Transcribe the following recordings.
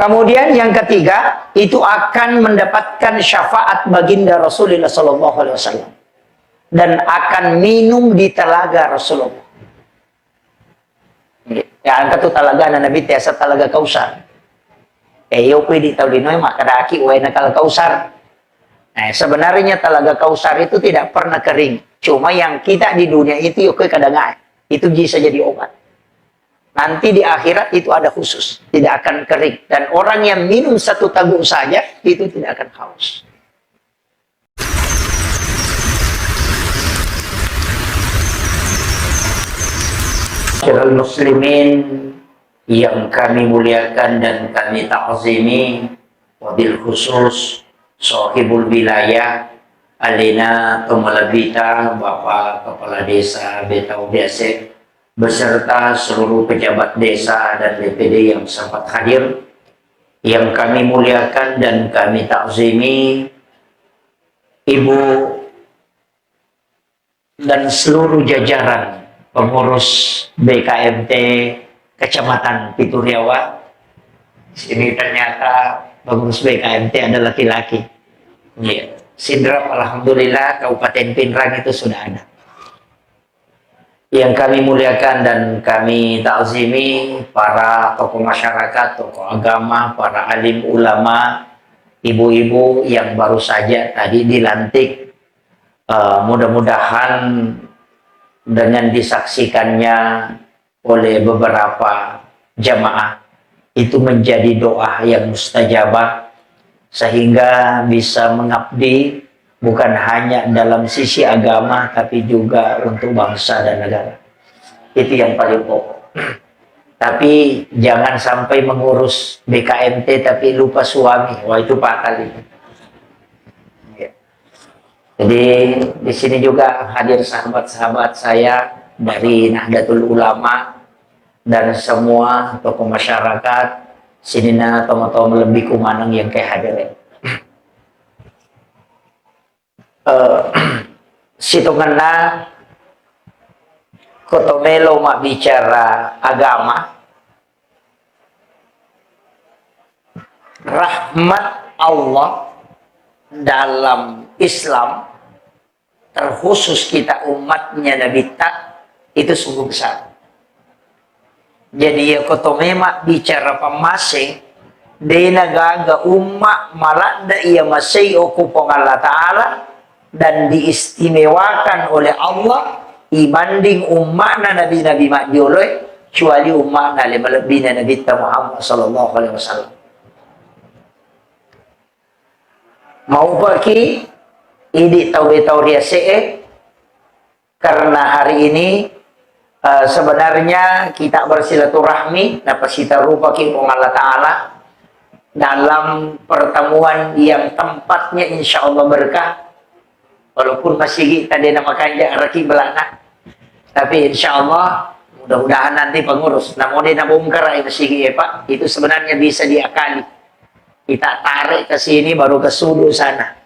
Kemudian yang ketiga, itu akan mendapatkan syafaat baginda Rasulullah SAW dan akan minum di telaga Rasulullah. Ya, angkat tu telaga na Nabi tiasa telaga Kausar. Yo pwede tahu di noy makadaki uai nakal Kausar. Nah, sebenarnya telaga Kausar itu tidak pernah kering. Cuma yang kita di dunia itu yuk kadang itu bisa jadi obat. Nanti di akhirat itu ada khusus, tidak akan kering. Dan orang yang minum satu tabung saja, itu tidak akan haus. Syiral muslimin yang kami muliakan dan kami ta'zimi, wabil khusus sahibul wilayah Alina Tomalabita, Bapak Kepala Desa Betau Biasek, beserta seluruh pejabat desa dan DPD yang sempat hadir, yang kami muliakan dan kami ta'zimi, Ibu dan seluruh jajaran pengurus BKMT Kecamatan Pituriawa. Sini ternyata pengurus BKMT ada laki-laki. Yeah. Sidrap, alhamdulillah, Kabupaten Pinrang itu sudah ada. Yang kami muliakan dan kami ta'zimi para tokoh masyarakat, tokoh agama, para alim ulama, ibu-ibu yang baru saja tadi dilantik. Mudah-mudahan dengan disaksikannya oleh beberapa jamaah itu menjadi doa yang mustajabah, sehingga bisa mengabdi bukan hanya dalam sisi agama tapi juga untuk bangsa dan negara. Itu yang paling pokok. Tapi jangan sampai mengurus BKMT tapi lupa suami. Wah, itu fatal itu. Ya. Jadi di sini juga hadir sahabat-sahabat saya dari Nahdlatul Ulama dan semua tokoh masyarakat. Sini na tomo-tomo lebih kumanang yang kayak hadirin. Situngan na kotomelo mak bicara agama, rahmat Allah dalam Islam, terkhusus kita umatnya Nabi Tak, itu sungguh besar. Jadi ya kotomema bicara pamase de nagaga umma malanda ia masay okupong Allah Ta'ala dan diistimewakan oleh Allah ibanding umma na nabi-nabi makjoloy kecuali umma na lebih na Nabi Muhammad sallallahu alaihi wasallam. Mau bagi ini tahu riase karena hari ini sebenarnya kita bersilaturahmi dapat kita rupa kipong Allah Ta'ala dalam pertemuan yang tempatnya insya Allah berkah, walaupun masih tadi nama kanja raki belana, tapi insya Allah mudah-mudahan nanti pengurus namun dia nabungkar masih Pak, itu sebenarnya bisa diakali, kita tarik ke sini baru ke sudu sana,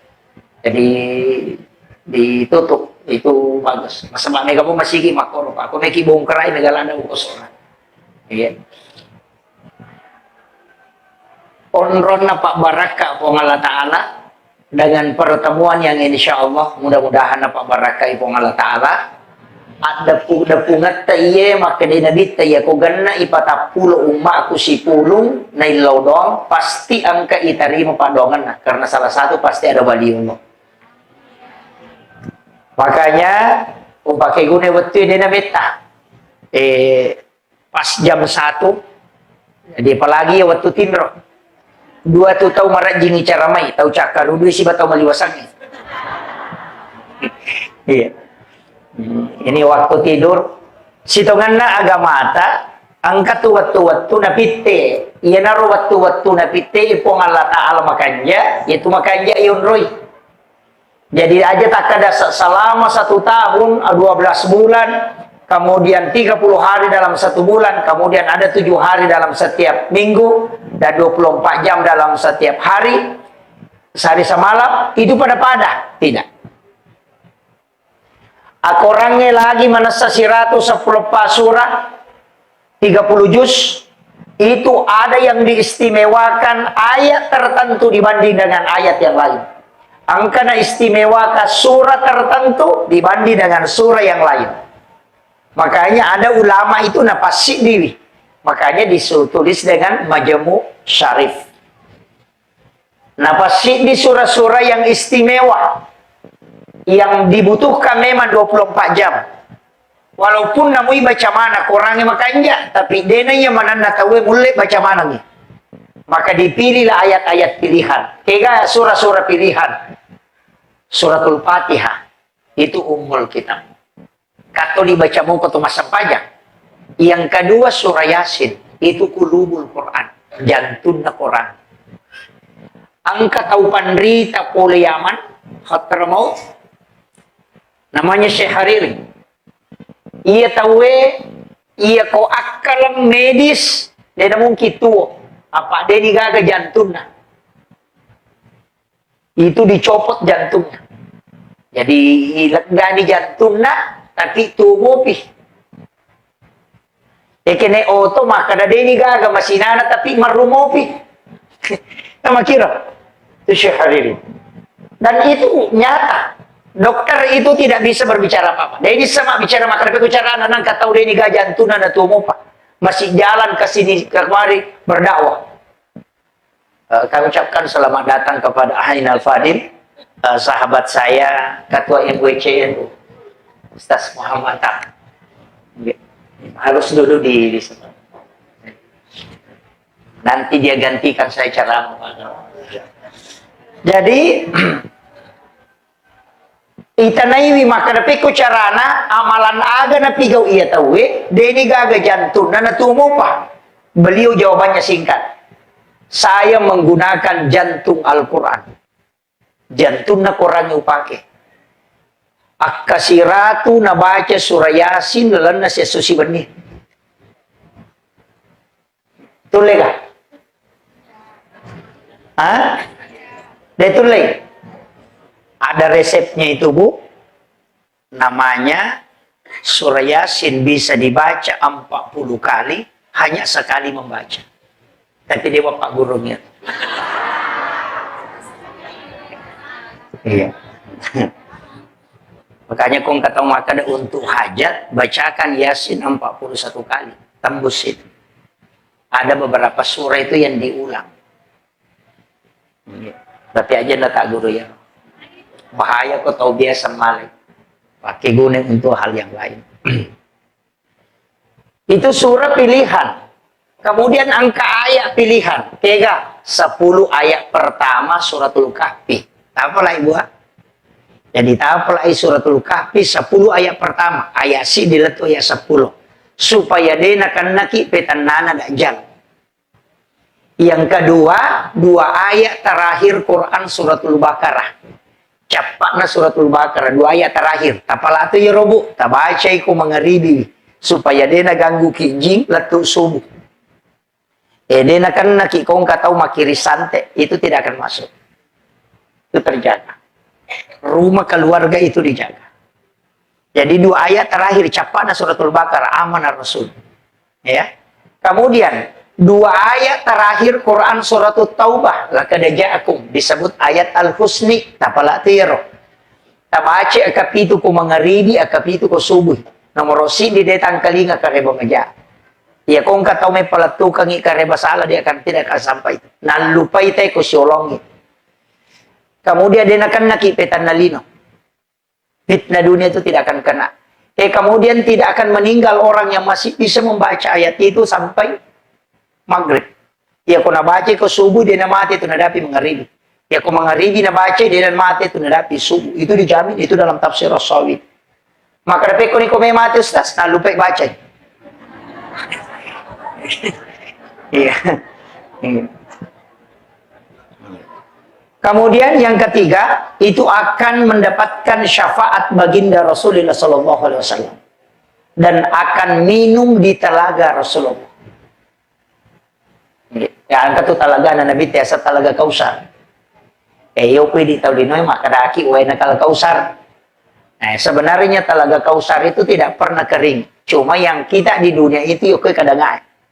jadi ditutup. Itu bagus. Masa kamu masih makor Pak. Aku neki bongkarai negala ada ukosona. Iya. Onron na Pak Baraka po Allah Ta'ala dengan pertemuan yang insya Allah mudah-mudahan na Pak Baraka po Allah Ta'ala at dapungat tayo makadi nabi tayo ko ganna ipatapulo umma ako si pulong na ilaw doang pasti ang kaitari mo padongan na karena salah satu pasti ada baliw mo. Makanya kung pakai guna waktu ini namita pas jam 1 jadi apalagi ya waktu tinro 2 tu tahu marat jini cara mai tahu cakar 2 si batau maliwasangnya. Iya. Ini waktu tidur sitongan na agama ata angkat tu waktu napite iya naro waktu napite ipong Allah Ta'ala makanya itu makanya yun roy. Jadi aja tak ada selama 1 tahun, 12 bulan, kemudian 30 hari dalam 1 bulan, kemudian ada 7 hari dalam setiap minggu, dan 24 jam dalam setiap hari, sehari semalam, itu pada-pada. Tidak. Aku orangnya lagi manasa 110 surah, 30 juz, itu ada yang diistimewakan ayat tertentu dibanding dengan ayat yang lain. Angkana istimewakan surat tertentu dibanding dengan surah yang lain. Makanya ada ulama itu napasik diri. Makanya ditulis dengan Majmu' Syarif. Napasik di surah-surah yang istimewa, yang dibutuhkan memang 24 jam. Walaupun namui baca mana kurangnya makanya, tapi denanya mana tahu mulai baca mana nih. Maka dipilihlah ayat-ayat pilihan. Kayak surah-surah pilihan. Suratul Fatihah itu ummul kitab. Kata dibaca mau ke masa panjang. Yang kedua surah Yasin itu kulubul Quran, jantungnya Quran. Angka tahu pandrita pole Yaman, khatar maut. Namanya Syekh Hariri. Ia tahu ia kau akal medis dia mungkin tuh apa dia digaga jantungnya itu dicopot jantungnya jadi lega di jantungnya tapi tubuh pi kene oto maka dia digaga masih nana tapi marumopi nama kira itu Syekh Hariri dan itu nyata. Dokter itu tidak bisa berbicara apa-apa. Dia ini sama bicara maka bicara anak kata udah ini jantung ada tumor pak. Masih jalan ke sini ke kemari berdakwah. Kami ucapkan selamat datang kepada Ainal Fadil, sahabat saya, ketua MWCNU, Ustaz Muhammad Tak. Harus duduk di sana. Nanti dia gantikan saya cara. Jadi itanaiwi maka napi ko carana amalan aga na pigaw iya tawe deni gaga jantung na natumo pa. Beliau jawabannya singkat. Saya menggunakan jantung Al-Quran. Jantung na Quran yung upake. Akkasiratu na baca surah Yasin lalan na siya susiban ni. Tuloy ka? Ha? Dia tuloy. Ada resepnya itu Bu. Namanya surah Yasin bisa dibaca 40 kali hanya sekali membaca. Tapi dia bapak gurunya. Iya. Makanya kong kata maka untuk hajat bacakan Yasin 41 kali. Tembus itu. Ada beberapa surah itu yang diulang. Iya. Tapi aja nggak tak guru ya. Bahaya kok tahu biasa malik. Pakai guna untuk hal yang lain. Itu surah pilihan. Kemudian angka ayat pilihan. Kega 10 ayat pertama suratul Kahfi. Apalah ibu? Jadi apalah suratul Kahfi 10 ayat pertama. Ayat si diletu ayat 10. Supaya dia nakan naki petanana dajjal. Yang kedua, 2 ayat terakhir Quran suratul Baqarah. Capakna suratul Baqarah 2 ayat terakhir. Tapalatu ya robu, tabaca iku mengeribi supaya dia ganggu kijing letu subuh. Dia kan nak kong katau makiri sante itu tidak akan masuk. Itu terjaga. Rumah keluarga itu dijaga. Jadi 2 ayat terakhir capakna suratul Baqarah aman Rasul. Ya. Kemudian 2 ayat terakhir Quran suratul Taubah laqad ja'akum disebut ayat Al-Husni tapalatir. Tabace akapitu ko mangaribi akapitu ko subuh. Nomor si di detang kalinga kareba maja. Ya kung kataw may palatukang ikareba sala dia akan tidak akan sampai. Nalupay tayo ko siolongi. Kemudian dia akan nakipetan na lino. Fitnah dunia itu tidak akan kena. Kemudian tidak akan meninggal orang yang masih bisa membaca ayat itu sampai maghrib. Ya kung nabaca ko subuh dia na mati itu nadapi mangaribi. Ya kung mangaribi na baca dia na mati itu nadapi subuh. Itu dijamin itu dalam tafsir As-Sawi. Maka dapat ko ni ko may mati Ustaz nalupay baca. Iya. Kemudian yang ketiga itu akan mendapatkan syafaat baginda Rasulullah SAW dan akan minum di telaga Rasulullah. Ya angkat tu talaga na Nabi tiasa talaga Kausar. Yo pwede tahu di noy makadaki uay nakal Kausar. Nah, sebenarnya talaga Kausar itu tidak pernah kering. Cuma yang kita di dunia itu yuk kadang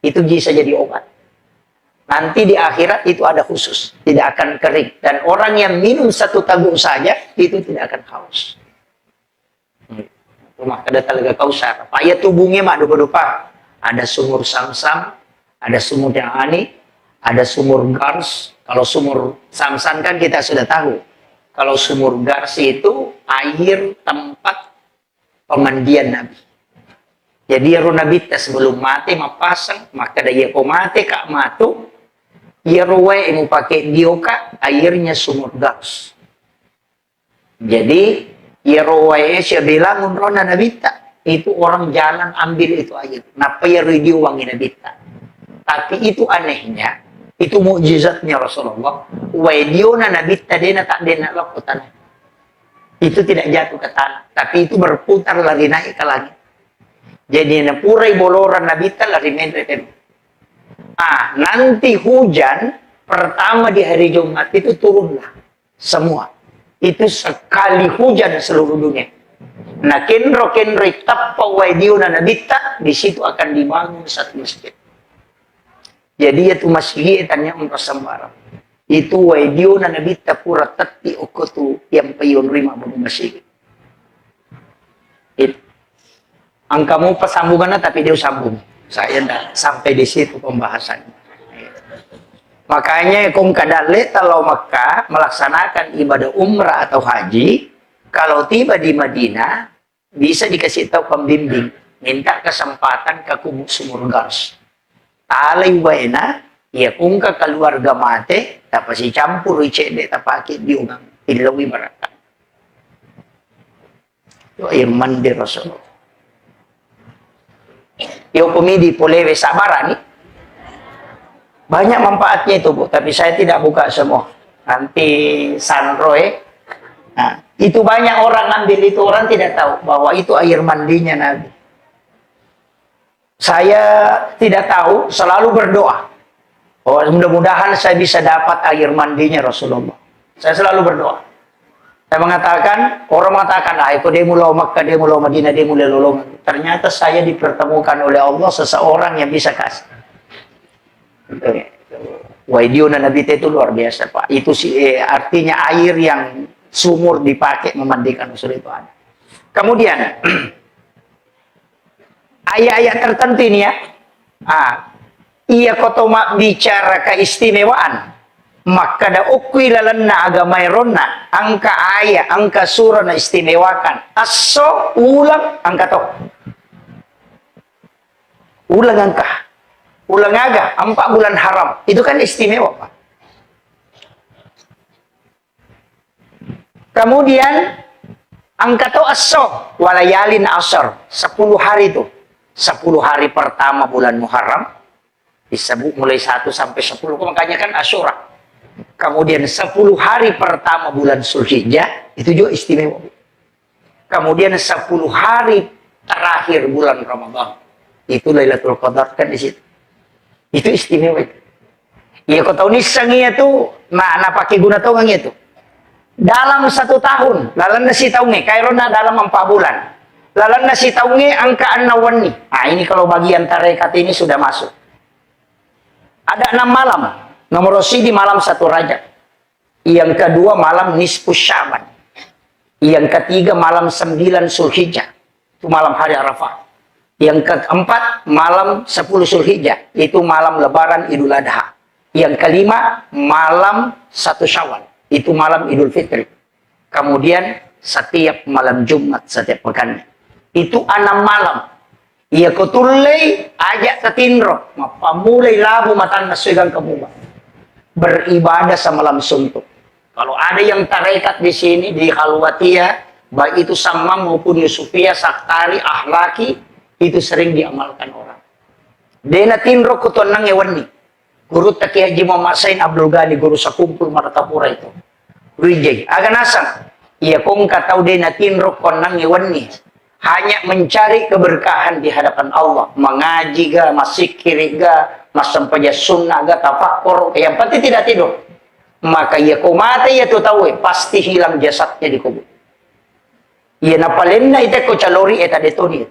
itu bisa jadi obat. Nanti di akhirat itu ada khusus, tidak akan kering. Dan orang yang minum satu tabung saja, itu tidak akan haus. Rumah ada Talaga Kausar. Paya tubungnya mak dupa-dupa. Ada sumur Samsam, ada sumur yang ani, ada sumur Gars. Kalau sumur Samsam kan kita sudah tahu. Kalau sumur Gars itu air tempat pemandian Nabi. Jadi ya Nabi sebelum mati mapasang, maka dia ko mati kak matu, ya ruwe mau pakai dioka airnya sumur Gars. Jadi ya ruwe siya bilang unrona Nabita. Itu orang jalan ambil itu air. Napa ya radio wangi nabita. Tapi itu anehnya, itu mukjizatnya Rasulullah. Wadio na nabita dena tak dena lakukan. Itu tidak jatuh ke tanah, tapi itu berputar lari naik ke langit. Jadi na purai boloran nabita lari menreten. Nanti hujan pertama di hari Jumat itu turunlah semua. Itu sekali hujan seluruh dunia. Nah, kenro tappa waidiu na nabita, di situ akan dibangun satu masjid. Jadi itu masjid tanya untuk sembara. Itu waidiu na nabita pura tati okotu yang payun rima baru masjid. Itu. Angkamu pasambungannya tapi dia sambung. Saya dah sampai di situ pembahasannya. Makanya kung kadale kalau Mekah melaksanakan ibadah umrah atau haji, kalau tiba di Madinah, bisa dikasih tahu pembimbing, minta kesempatan ke kubu sumur Gars. Talay wena, ya kung ka keluarga mate, tapos si campur icede, tapakit diungang, ilawi baraka. Itu air mandi Rasulullah. Yung pumidi polewe sabarani, banyak manfaatnya itu Bu, tapi saya tidak buka semua. Nanti Sanroe, nah, itu banyak orang ambil itu, orang tidak tahu bahwa itu air mandinya Nabi. Saya tidak tahu, selalu berdoa. Oh, mudah-mudahan saya bisa dapat air mandinya Rasulullah. Saya selalu berdoa. Saya mengatakan, orang mengatakan, aku dia mulai Makkah, dia mulai Madinah, dia mulai lolongan. Ternyata saya dipertemukan oleh Allah seseorang yang bisa kasih. Waidio na Nabi itu luar biasa Pak. Itu artinya air yang sumur dipakai memandikan Rasul itu ada. Kemudian ayat-ayat tertentu ini ya. Iya kotoma bicara keistimewaan. Maka da ukwi lalanna agamaironna angka ayat, angka surah na istimewakan. Aso ulang angka to. Ulang angka. Ulang aga 4 bulan haram. Itu kan istimewa Pak. Kemudian angka to aso walayalin asar 10 hari itu 10 hari pertama bulan Muharram disebut mulai 1 sampai 10 makanya kan Asyura. Kemudian 10 hari pertama bulan Zulhijjah itu juga istimewa. Kemudian 10 hari terakhir bulan Ramadan itu Lailatul Qadar kan di situ. Itu istimewa itu. Iya kau tahu nih sangia tuh mana pakai guna tahu itu. Dalam 1 tahun, lalan nasi taunge, kairona dalam 4 bulan. Lalan nasi taunge angka anawani. Nah ini kalau bagian tarekat ini sudah masuk. Ada 6 malam. Nomor di malam 1 Rajab. Yang kedua malam nisfu Syaban. Yang ketiga malam 9 Zulhijjah. Itu malam hari Arafah. Yang keempat malam 10 Zulhijjah. Itu malam Lebaran Idul Adha. Yang kelima malam 1 Syawal. Itu malam Idul Fitri. Kemudian setiap malam Jumat setiap pekannya. Itu 6 malam. Ia kutulay ajak ketinro. Mapamulay labo matan na suigang kabuba. Beribadah sa malam suntuk. Kalau ada yang tarekat di sini di Khalwatiyah, baik itu Sammam maupun Yusufiyah, Saktari, Ahlaki, itu sering diamalkan orang. Dena tinro kuton nang ewan ni. Guru Taki Haji Muhammad Sain Abdul Ghani, guru sa kumpul Maratapura itu. Wijay, aga nasang. Iya kong katau dena tinro kon nang ewan ni. Hanya mencari keberkahan di hadapan Allah. Mengaji ga, masikiri ga, masampaja sunnah ga, tafakur. Yang penting tidak tidur. Maka ia kumate ia tu tahu pasti hilang jasadnya di kubur. Ia napalin na ite ko calori eta detoni.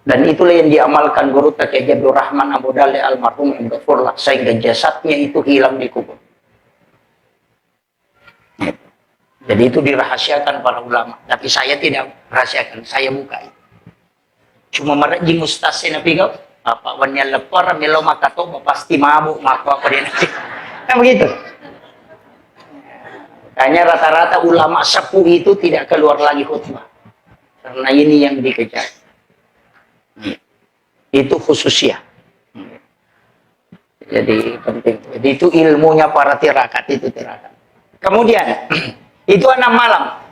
Dan itulah yang diamalkan guru Kiai Abdul Rahman Abu Dali almarhum yang ghafurlah, sehingga jasadnya itu hilang di kubur. Jadi itu dirahasiakan para ulama, tapi saya tidak rahasiakan, saya buka. Cuma merajing ustaz saya nabi kau, apa wanya lepar melo makato pasti mabuk maka apa dia nanti. Kan begitu. Hanya rata-rata ulama sepuh itu tidak keluar lagi khutbah. Karena ini yang dikejar. Itu khususnya. Jadi penting. Jadi itu ilmunya para tirakat itu tirakat. Kemudian itu 6 malam.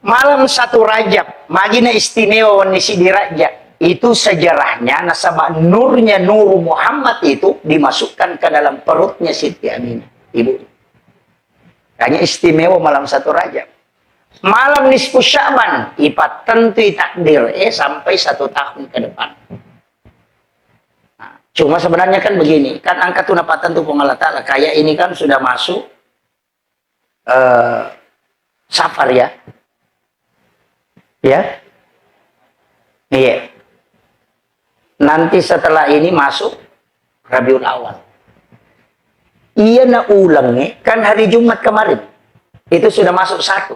Malam 1 Rajab, magina istimewa wanisi di Rajab. Itu sejarahnya nasabah nurnya Nur Muhammad itu dimasukkan ke dalam perutnya Siti Aminah, ibu. Hanya istimewa malam 1 Rajab. Malam nisfu Sya'ban, ipat tentu takdir sampai 1 tahun ke depan. Nah, cuma sebenarnya kan begini, kan angka tunapatan tuh Allah Ta'ala, kayak ini kan sudah masuk Safar ya. Ya. Iya. Nanti setelah ini masuk Rabiul Awal. Iya na ulangnya kan hari Jumat kemarin. Itu sudah masuk 1.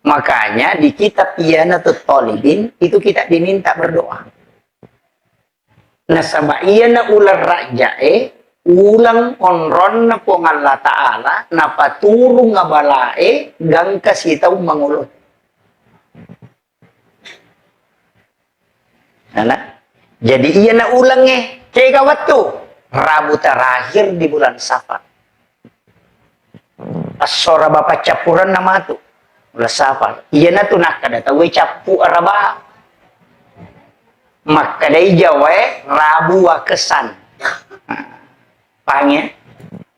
Makanya di kitab Iyanatul Talibin itu kita diminta berdoa. Nasabah iyana ular rajae ulang onron na po Allah Ta'ala napaturo nga balae gang kasitaw mangulot. Nah, jadi iya na ulangnya kaya kawat tuh Rabu terakhir di bulan Safar. Asora bapak capuran nama tuh bulan Safar. Iya na tuh nak kada tahu capu araba. Maka dari Jawa Rabu kesan. Paham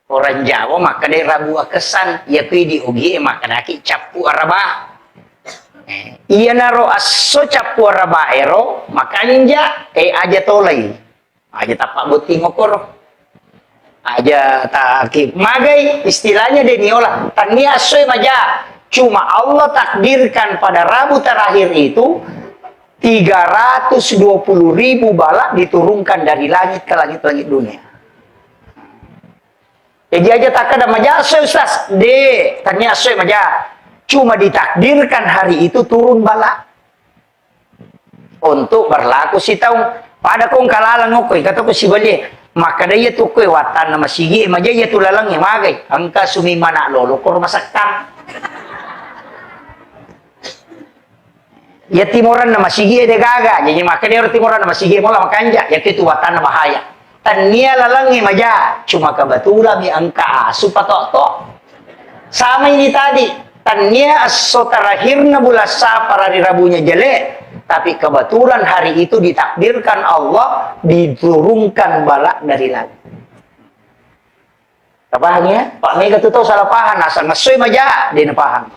orang Jawa maka dari Rabu kesan ya kui di ugi maka naki capu araba. Iya naro aso capu araba ero makanya aja tolai aja tapak buti ngokor aja takib magai istilahnya deniola tania aso maja cuma Allah takdirkan pada Rabu terakhir itu 320.000 balak diturunkan dari langit ke langit-langit dunia. Jadi aja tak ada majasa Ustaz. Tanya asoy maja. Cuma ditakdirkan hari itu turun bala. Untuk berlaku si tahu. Pada kong kalalang ngokoy. Kata ko si bali. Maka daya tu koy watan na masigi. Maja ya tu lalang yang magay. Angka sumimana lolo. Kor masaktan. Ya timoran na masigi de gaga. Jadi maka dia timoran na masigi mo lang makanja. Ya itu watan na bahaya. Tania lalangi maja. Cuma kebetulan mi angka supatok-tok. Sama ini tadi. Tania aso terakhir na bulan Safar hari Rabunya jelek. Tapi kebetulan hari itu ditakdirkan Allah diturunkan balak dari langit. Paham ya? Pak Mega tu tahu salah paham. Asal ngesoy maja. Dia paham.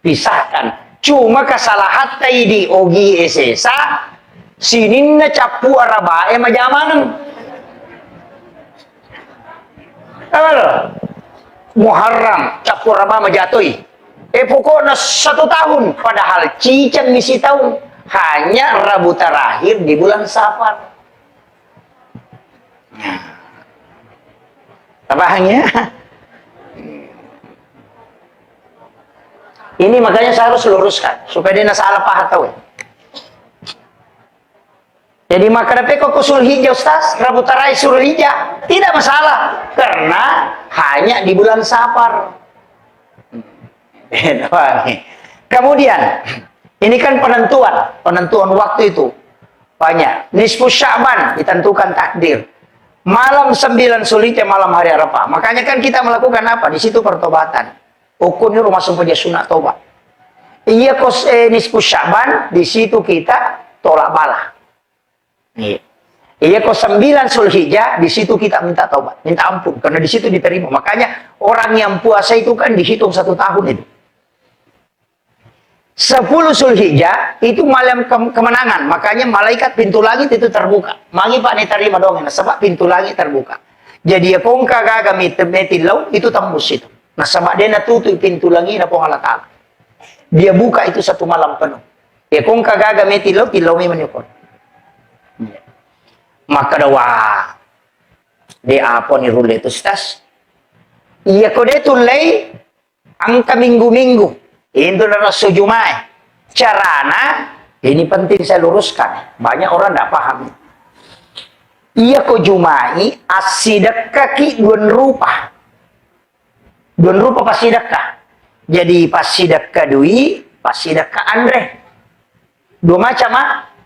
Pisahkan. Cuma kesalahan tadi ogi esesa sinin na capu arabae majamanang. Apa? Muharram capu araba majatoy. Pokoknya 1 tahun padahal cicang misi tahun hanya Rabu terakhir di bulan Safar. Paham Ini makanya saya harus luruskan supaya dia salah paham tahu. Jadi maka kok Sulhijjah Ustaz, Rabu terakhir Sulhijjah tidak masalah karena hanya di bulan Safar. Kemudian ini kan penentuan waktu itu banyak. Nisfu Sya'ban ditentukan takdir. Malam 9 Sulhijjah malam hari Arafah. Makanya kan kita melakukan apa? Di situ pertobatan. Ukurnya rumah saja sunat tobat. Iya kos nisfu Sya'ban di situ kita tolak bala. Iya kos 9 Sulhijjah di situ kita minta taubat, minta ampun karena di situ diterima. Makanya orang yang puasa itu kan dihitung 1 tahun itu. 10 Sulhijjah itu malam kemenangan. Makanya malaikat pintu langit itu terbuka. Magi Pak nih terima dong sebab pintu langit terbuka. Jadi ya kongka gaga metilau itu tembus itu. Nah, sama dia tutup pintu langit na Allah Ta'ala. Dia buka itu 1 malam penuh. Ya kung kagaga may tilaw may manukon. Maka dawa di apo ni ruletos tas. Iya ko de tulay ang kaminggu-minggu. Indo na raso Jumat. Carana, ini penting saya luruskan. Banyak orang tidak paham. Iya ko Jumai asidak kaki dua rupa. Dua rupa pasidaka. Jadi pasidaka dui, pasidaka Andre. Dua macam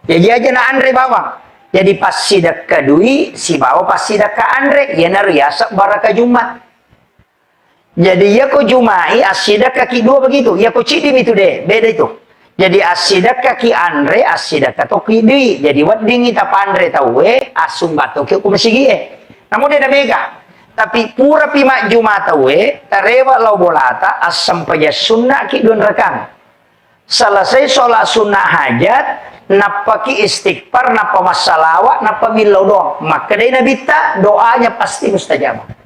Jadi aja na Andre bawang. Jadi pasidaka dui, si bawa pasidaka Andre. Ya na riasa baraka Jumat. Jadi ya ko Jumai asidak kaki dua begitu. Ya ko cidim itu deh, beda itu. Jadi asidak kaki Andre, asidak toki dui. Jadi wat dingi tap Andre tahu asum bato ke ko masigi Namun dia mega. Tapi pura pima Jumat tahu tarewa lau bolata asam paja sunnah ki dun rekang. Selesai sholat sunnah hajat, napaki istighfar, napa masalawat, napa milau dong. Maka dia nabita doanya pasti mustajabah.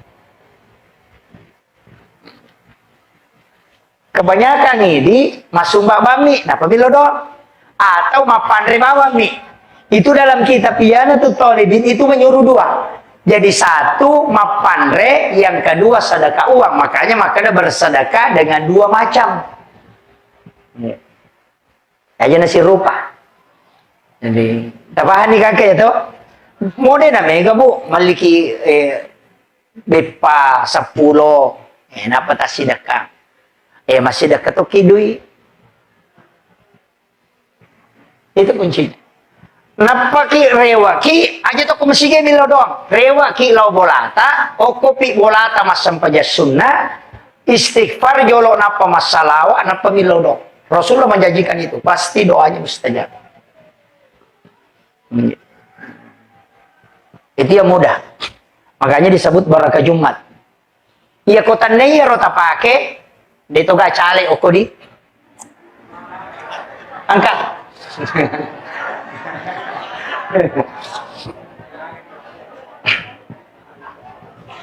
Kebanyakan ini masumba bami, napa bilodon atau mapandre bawami. Itu dalam kitab Iyana tuh Tolibin itu menyuruh dua. Jadi satu mapandre, yang kedua sedekah uang. Makanya bersedekah dengan dua macam. Aja nasi rupa. Jadi tapahan nih kakek itu. Mode na mega bu, maliki bepa 10 napa ta sedekah. Masih dekat tuh kidui. Itu kuncinya. Napa ki rewa ki aja tuh masih milo doang. Rewa ki lau bolata, o kopi bolata masam paja sunnah, istighfar jolo napa masalawa, napa milo doang. Rasulullah menjanjikan itu, pasti doanya mustajab. Itu yang mudah. Makanya disebut baraka Jumat. Iya kota ya rota pakai. Dito ga cale o di angkat.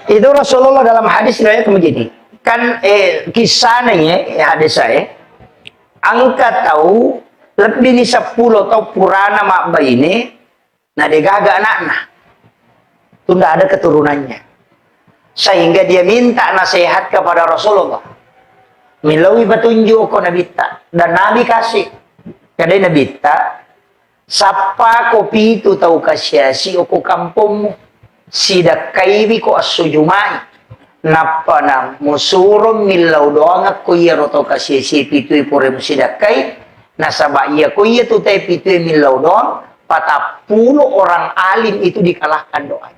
Itu Rasulullah dalam hadis riwayat begini. Kan kisahnya hadis saya angkat tahu lebih di 10 atau purana makba ini nah degaga anaknya. Itu tidak ada keturunannya. Sehingga dia minta nasihat kepada Rasulullah. Milawi petunjuk ko nabita dan Nabi kasih kadai nabita sapa kopi itu tahu kasyasi o ko kampung sidak kaiwi ko asujumai napa na musurum milaw doang ko iya roto kasyasi pitu ipore sidak kai nasaba iya ko iya tu tay pitu milaw doang 40 orang alim itu dikalahkan doa.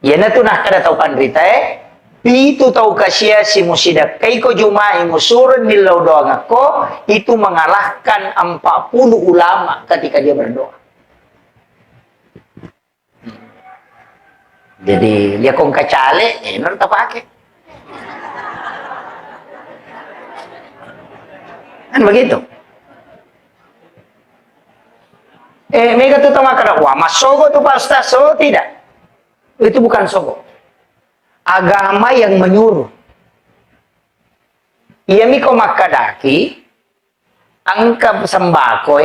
Ya na tu nah kada tahu pandrita itu tahu kasia si musidak kai ko Jumai musurun milau doang ako itu mengalahkan 40 ulama ketika dia berdoa. Jadi dia kong kacale menurut apa ake kan begitu. Mega tuh tama kada wah masogo tuh pasta so tidak. Itu bukan sogo. Agama yang menyuruh. Iya miko makadaki angka sembako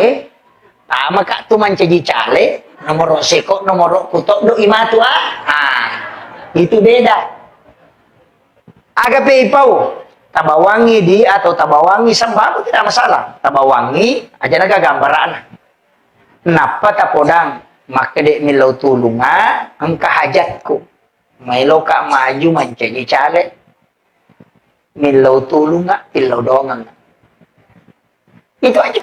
tama kak tu mancaji cale nomor seko nomor kutok do imatu itu beda. Aga peipau tabawangi di atau tabawangi sembako tidak masalah. Tabawangi aja naga gambaran. Napa tapodang maka dek milau tulunga angka hajatku. Mailo ka maju mancaji cale milau tulunga pilau dongang. Itu aja.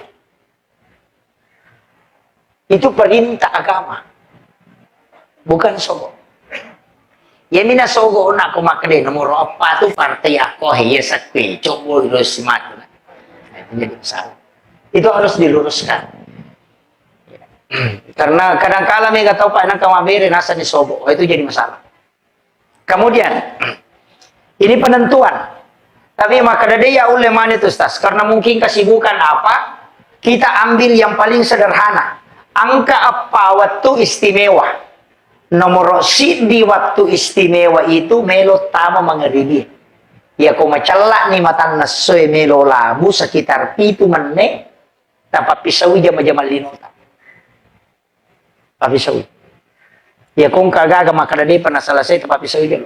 Itu perintah agama. Bukan sogo. Ya mina sogo na ko makde nomor apa tu partai aku ya sakti coba terus mat. Itu jadi masalah. Itu harus diluruskan. Karena kadang-kala mereka tahu pak nak kamabere nasa ni sogo. Itu jadi masalah. Kemudian ini penentuan. Tapi maka ya ulama itu Ustaz, karena mungkin kesibukan apa, kita ambil yang paling sederhana. Angka apa waktu istimewa? Nomor si di waktu istimewa itu melo tama mengeribi. Ya ko macalak ni matan nasoy melo labu sekitar 7 menit tanpa pisawi jama-jama linota. Tapi pisawi. Ya kung kagaga makadade pa na selesai tanpa pisawi jalo.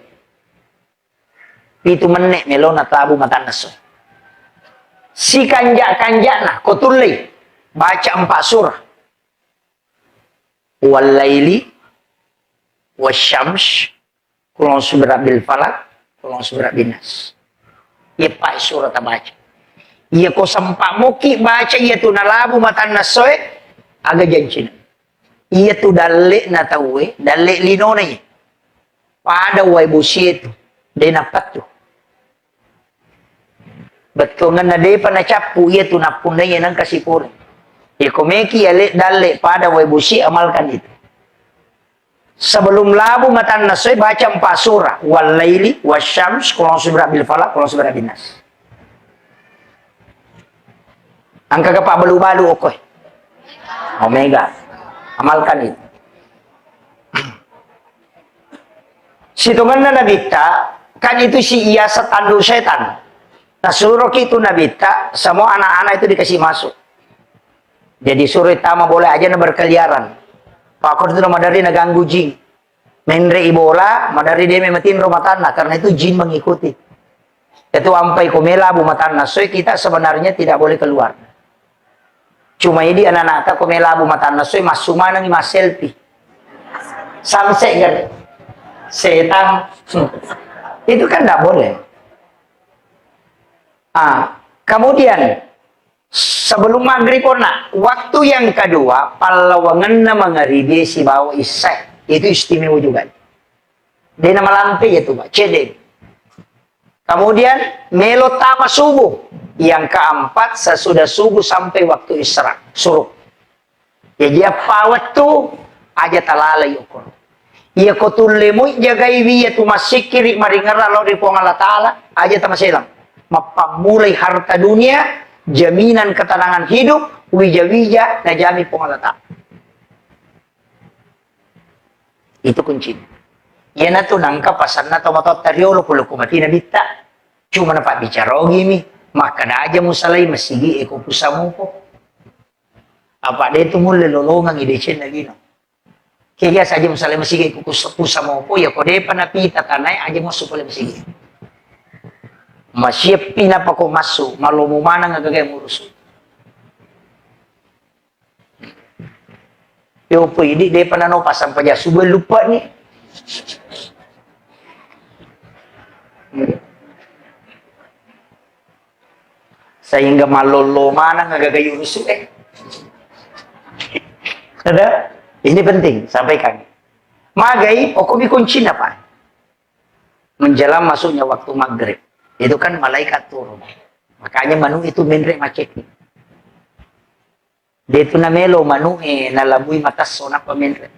7 menit melo na tabu matan nasoy. Si kanja-kanja na kotulay baca 4 surah. Wal laili wasyams kulon subra bil falak kulon subra binas. Ia pak surat baca. Ia ko sampak muki baca ia tu nalabu matan nasoy aga janjin. Ia tu dalek na tawe, dalek linone. Pada wai busi itu. Dia napat tu. Betul ngana dia pana capu ia tu napunda ia nang kasipur. Ia ko meki ia dalek pada wai busi amalkan itu. Sebelum labu matan nasoy baca 4 surah. Wal laili wasyams kulon subra bil falak kulon subra binas. Angka kapak balu-balu okoy. Omega. Amalkan itu. Situngan na nabita kan itu si iasa tandu setan. Nah suruh itu nabita semua anak-anak itu dikasih masuk. Jadi suruh tama boleh aja na berkeliaran. Pakor itu nama dari naganggu jin. Menre ibola, madari dia mematin rumah tanah. Karena itu jin mengikuti. Itu ampai kumela bu matana. So kita sebenarnya tidak boleh keluar. Cuma ini anak-anak kumela bu matana. So masuk mana nih mas selfie. Samsek kan. Setan. Itu kan tidak boleh. Kemudian sebelum maghrib waktu yang kedua palawangan na mangaribi si bawa isai itu istimewa juga. Dia nama lampe itu Pak, cedek. Kemudian melo tama subuh yang keempat sesudah subuh sampai waktu isra suruh. Ya dia pawat tu aja talalay ukur. Ia kotulemu jagai dia tu masih kiri maringara lo di Allah Taala aja tamaselam. Mapamulai harta dunia, jaminan ketenangan hidup, wija-wija, najami pengalata. Itu kunci. Yan na to nangka pasan na tomatot tariolo kulo kumati na bita. Cuma na pa bicara gini, maka na aja mo salay masigi eko pusa mo po. Apa de itu mula lolongang idecen lagi no. Kaya saja mo salay masigi eko pusa mo po, ya ko de pa napita tanay aja mo supala masigi. Masyep pinapako masu, malumumana nga gagay muruso. Yo po, hindi de panano pasang pa dyan. Subal lupa ni. Sehingga malulumana nga gagay muruso eh. Ada? Ini penting, sampaikan. Magay, o kumikunci na pa. Menjelang masuknya waktu maghrib. Itu kan malaikat turun. Makanya manu itu menre macet. Dia itu namelo manu nalabui matas sona pemenre.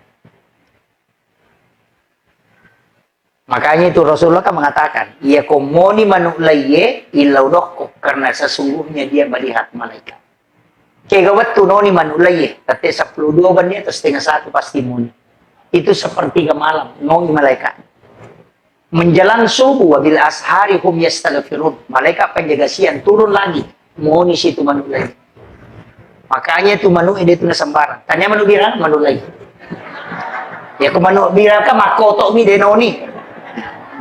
Makanya itu Rasulullah kan mengatakan, ia komoni manu laye ilau dokko karena sesungguhnya dia melihat malaikat. Kegawat tunoni manu laye, tapi 10 ban dia atau setengah 1 pasti muni. Itu sepertiga malam nongi malaikat. Menjelang subuh wabil ashari hum yastaghfirun. Malaikat penjaga siang turun lagi. Moni situ manu laye. Makanya itu manu ini itu nasambaran. Tanya manu birang manu laye. Ya kung manu birang ka makoto mi denoni.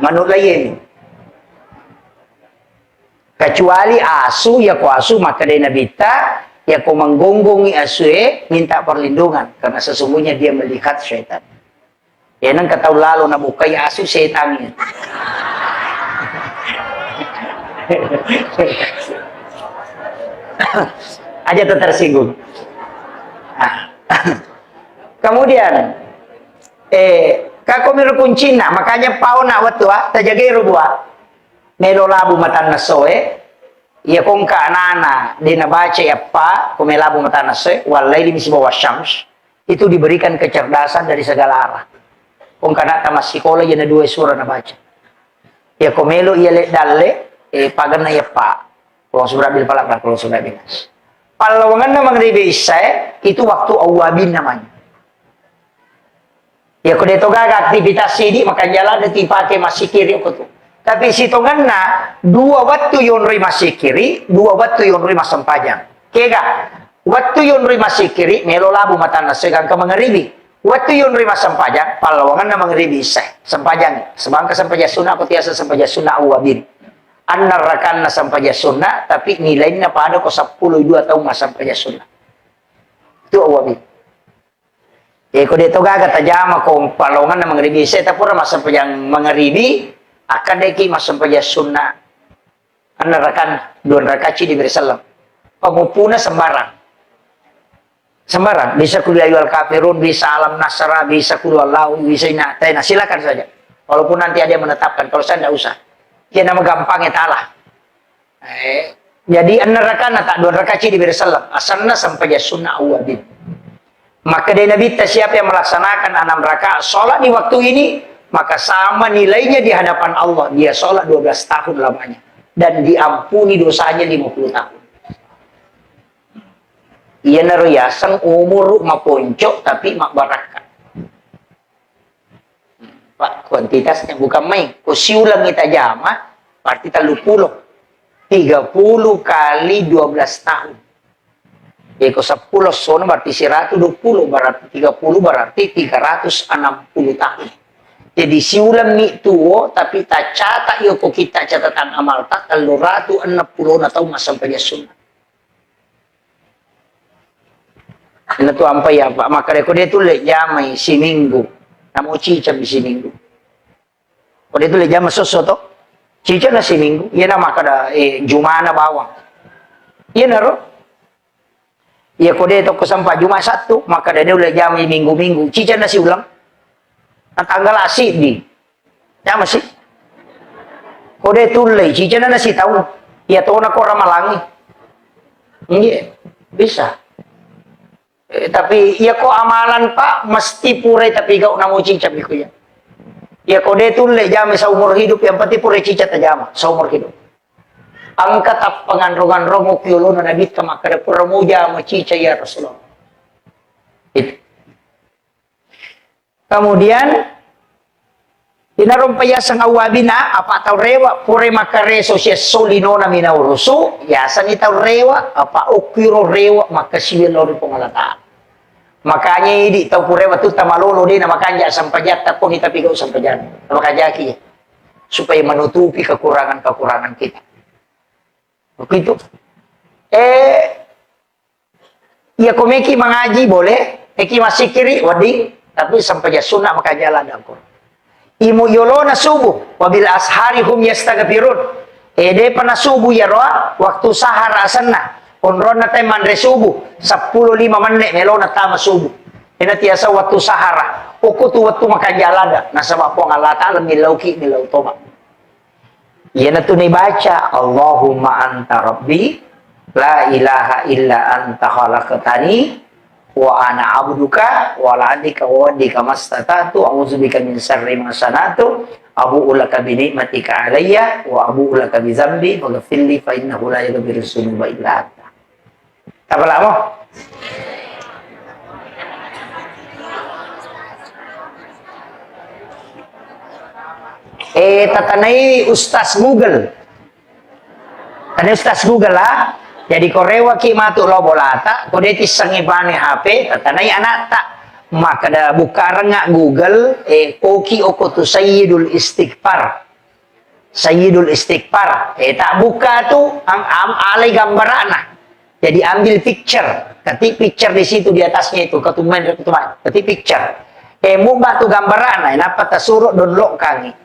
Manu laye ni. Kecuali asu ya ko asu maka dia nabita ya ko menggonggongi asu minta perlindungan karena sesungguhnya dia melihat syaitan. Ya nang kataw lalo na bukay asu syaitan yan. Aja tersinggung. Kemudian kako meron kuncina makanya pao na watwa tajagay rubwa melo labu matan nasoe ya kung kaanana dinabaca ya pa kumelabu matan nasoe walay di misibawa syams itu diberikan kecerdasan dari segala arah. Kung kana tamas sikola yan na 2 surah na baca. Ya kumelo iya dalle pagan na ya pa. Kung surah bil palak dan kung surah binas. Palawangan na magribe isay itu waktu awabin namanya. Ya kung dito gaga aktivitas sidi makanya jalan dati pakai masih kiri ko to. Tapi sitonganna dua waktu yon masih kiri, dua waktu yon masih panjang. Kega, waktu yon masih kiri, melo labu matana segang ke mengeribi. Waktu yon masih panjang, palawangan na mengeribi sempajang. Sebangka sampaja sunnah, aku tiasa sampaja sunnah awabin. Annarakan na sampaja sunnah, tapi nilainya pada ko 12 tahun na sampaja sunnah. Itu awabin. Ko dito gaga tajama kung palongan na mangribi sa tapura masampayang mangribi akan deki masampaya sunnah anarakan 2 rakaat di bersalam pamupuna sembarang bisa kuliah al kafirun, bisa alam nasara, bisa kuliah lau, bisa inatai, nah silakan saja walaupun nanti ada yang menetapkan, kalau saya tidak usah dia nama gampangnya talah jadi anarakan tak 2 rakaat di bersalam asalnya sampaya sunnah awabin. Maka dari Nabi siapa yang melaksanakan 6 rakaat sholat di waktu ini, maka sama nilainya di hadapan Allah. Dia sholat 12 tahun lamanya. Dan diampuni dosanya 50 tahun. Ia naroyasan umur maponcok tapi mak barakat. Pak, kuantitasnya bukan main. Kau siulang kita jama, berarti 30. 30 kali 12 tahun. Eko 10 sono berarti 120 berarti 30 berarti 360 tahun. Jadi si ulam ni tuo tapi tak catat yo ko kita catatan amal tak 360 na tahun sampai dia sunnah. Ina tu ampai apa maka ko dia tu le jamai si minggu. Namo cica di si minggu. Ko dia tu le jama soso to. Cica na si minggu. Ia nama kada jumana bawang. Ia naro ya kode itu ko sampai Jumat 1 maka dia udah jam minggu-minggu cica nasi ulang na tanggal asih di ya masih kode tulai cica nasi tahu ya tahu nak orang malangi iya bisa tapi ya kok amalan pak mesti pure tapi gak namo cica biku ya kode tulai jam seumur hidup yang penting pure cica tajama seumur hidup angkat penganrongan rongok yolo na nabit ka makada puramuja macica ya Rasulullah. Itu. Kemudian inarom payasang awabina apa tahu rewa pure makare sosial solino na minaurusu yasan itaw rewa apa okiro rewa makasiwil ori pengalata. Makanya ini tahu pure waktu tamalolo din na makanya sampajat tapon itapigaw sampajat. Makajaki supaya menutupi kekurangan-kekurangan kita. Begitu. Ya komeki mengaji boleh, eki masih kiri wading, tapi sampai ya sunnah maka jalan dapur. Imu yolona subuh, wabil ashari hum yastaghfirun. Ede pana subuh ya roa, waktu sahar asanna. Onrona tay mandre subuh, 10-5 menit melona tama subuh. Ina tiasa waktu sahara, ukutu waktu maka jalan dah. Nasabah po Allah Ta'ala milauki milau toba. Ia tu ni baca Allahumma anta rabbi la ilaha illa anta khalaqtani wa ana abduka wa la adika wa wadika mastatatu a'udzubika min syarri ma sanatu abu'u laka bi ni'matika alayya wa abu'u laka bi dzambi faghfirli fa innahu la yaghfiru dzunuba illa anta. Apa lama? Tatanai Ustaz Google. Tanai Ustaz Google lah. Jadi korewa ki matu lo bolata, kode tisangi bane HP, tatanai anak tak. Maka da buka rengak Google, koki okotu Sayyidul Istighfar. Sayyidul Istighfar. Tak buka tu alai gambarana. Jadi ambil picture, ketik picture di situ di atasnya itu, ketuman, ketik picture. Mubah tu gambarana, napa tasuruh download kami.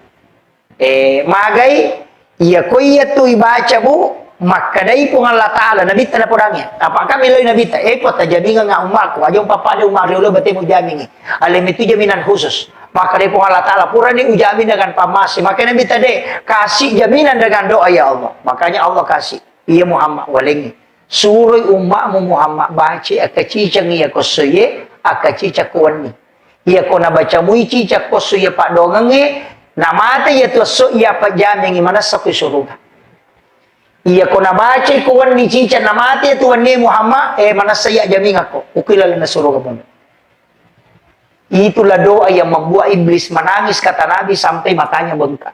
Magai iya ko iya tu ibaca bu maka dai pun Allah Ta'ala nabi tanda podangnya apakah miloi nabi ta pot tajabinga nga umak aja papa de umar lo bate mo jamingi alim itu jaminan khusus maka dai pun Allah Ta'ala pura ni ujamin dengan pamasi maka nabi tade kasih jaminan dengan doa ya Allah makanya Allah kasih iya Muhammad walengi suruh umatmu Muhammad baca akacicang iya ko soye akacica kuani iya ko na baca mu cica ko soye pak dongange namate ya tu so iya pajaming mana sa kusuruga. Iya ko nabaca kuwan ni cica namate tu ni Muhammad mana saya jaming ako. Ukilala na suruga mo. Itulah doa yang membuat iblis menangis kata Nabi sampai matanya bengkak.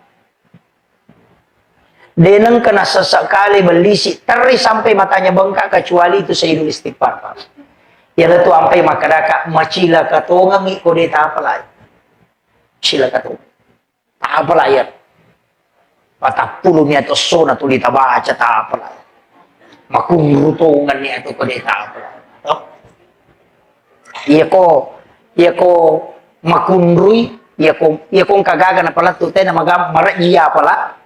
Denang kena sesekali belisik teri sampai matanya bengkak, kecuali itu Sayyidul Istighfar, Pak. Ya itu sampai makadaka macila katongang ikode tapalay. Sila katongang. Tapalay. Patah pulungnya itu sona tuh ditabaca tapalay. Makunrutongan niya itu kode tapalay. Iya ko makunrui, iya ko kagaga na pala tutay na maraiya pala.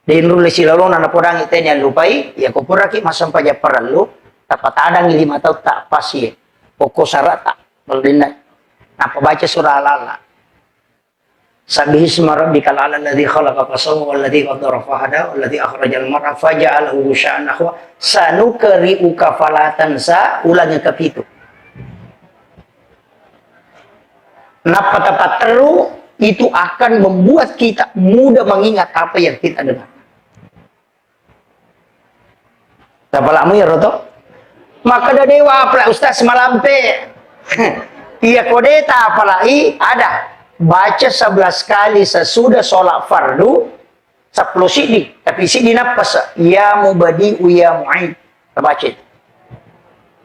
Dinruli sila lo na napurang ite niya lupay, iya ko puraki masampaya paralo, tapatadang 5 taon tak pasi, poko sarata, baldina, napabaca surah Al-Ala. Sabihi isma rabbikal a'la alladhi khalaqa fasawwa walladhi qaddara fahada walladhi akhrajal mar'a faja'alahu ghusya'an nahwa sanukri'uka fala tansa, ulangnya ke-7. Napa teru itu akan membuat kita mudah mengingat apa yang kita dengar. Tapalamu ya roto? Maka da dewa apalai Ustaz malampe. Iya kodeta apalai ada. Baca 11 kali sesudah sholat fardu 10 sidi. Tapi sidi napas. Ya mubadi'u ya mu'id. Baca itu.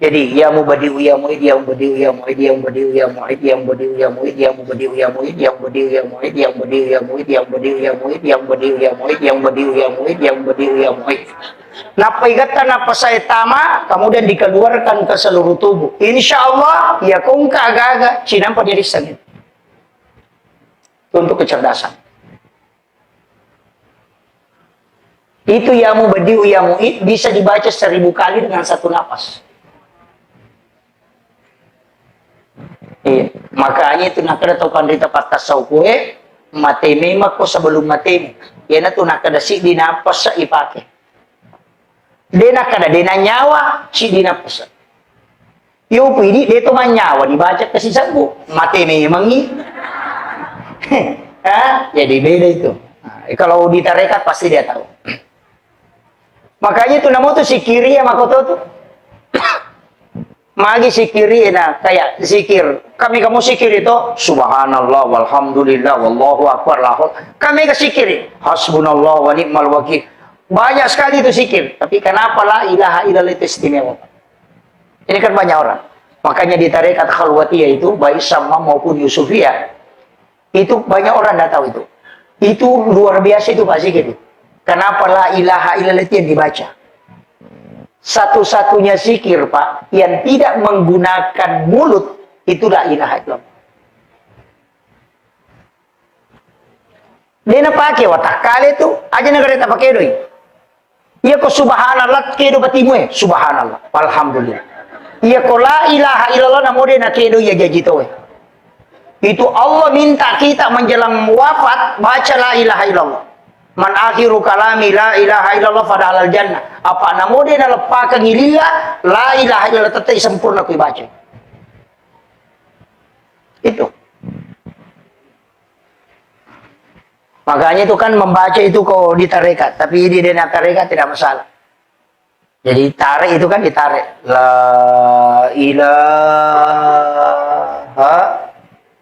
Jadi ya mubadi'u ya mu'id, ya mubadi'u ya mu'id, ya mubadi'u ya mu'id, ya mubadi'u ya mu'id, ya mubadi'u ya mu'id, ya mubadi'u ya mu'id, ya mubadi'u ya mu'id, ya mubadi'u ya mu'id, ya mubadi'u ya mu'id, ya mubadi'u ya mu'id, ya mubadi'u ya mu'id. Napaigatan apa saya tama, kemudian dikeluarkan ke seluruh tubuh. Insya Allah, ya kung kagaga, sinampa diri sakit. Untuk kecerdasan. Itu ya mubadi'u ya mu'id bisa dibaca 1000 kali dengan satu napas. Iya, makanya itu nakada tau pandita patasau kue mateme mako sebelum mateme. Ya na tu nakada si dinapas sa ipake. Dena kada dena nyawa si dinapas. Yo pidi deto man nyawa dibaca kasi sabu mateme mangi. Jadi beda itu. Kalau di tarekat pasti dia tahu. Makanya itu namo tu si kiri ya makoto tu. Magi sikiri na kayak zikir. Kamu sikir itu subhanallah walhamdulillah wallahu akbar lahul. Kami ke sikir hasbunallah wa ni'mal wakil. Banyak sekali itu zikir, tapi kenapa la ilaha illallah itu istimewa? Ini kan banyak orang. Makanya di tarekat khalwatiyah itu baik sama maupun yusufiyah itu banyak orang tidak tahu itu. Itu luar biasa itu Pak zikir. Kenapa la ilaha illallah itu yang dibaca? Satu-satunya zikir Pak yang tidak menggunakan mulut itu la ilaha illallah. Dia nak pakai watak kali itu aja negara tak pakai doi. Iya ko subhanallah kedo batimu subhanallah alhamdulillah. Iya ko la ilaha illallah namo dia nak kedo ya jaji to. Itu Allah minta kita menjelang wafat baca la ilaha illallah. Man akhiru kalami la ilaha illallah fadalal jannah. Apa namo dia na lepakan ilillah la ilaha illallah tetap sempurna ku baca. Itu. Makanya itu kan membaca itu kok di tarekat, tapi di dena tarekat tidak masalah. Jadi tarik itu kan ditarik. La ilaha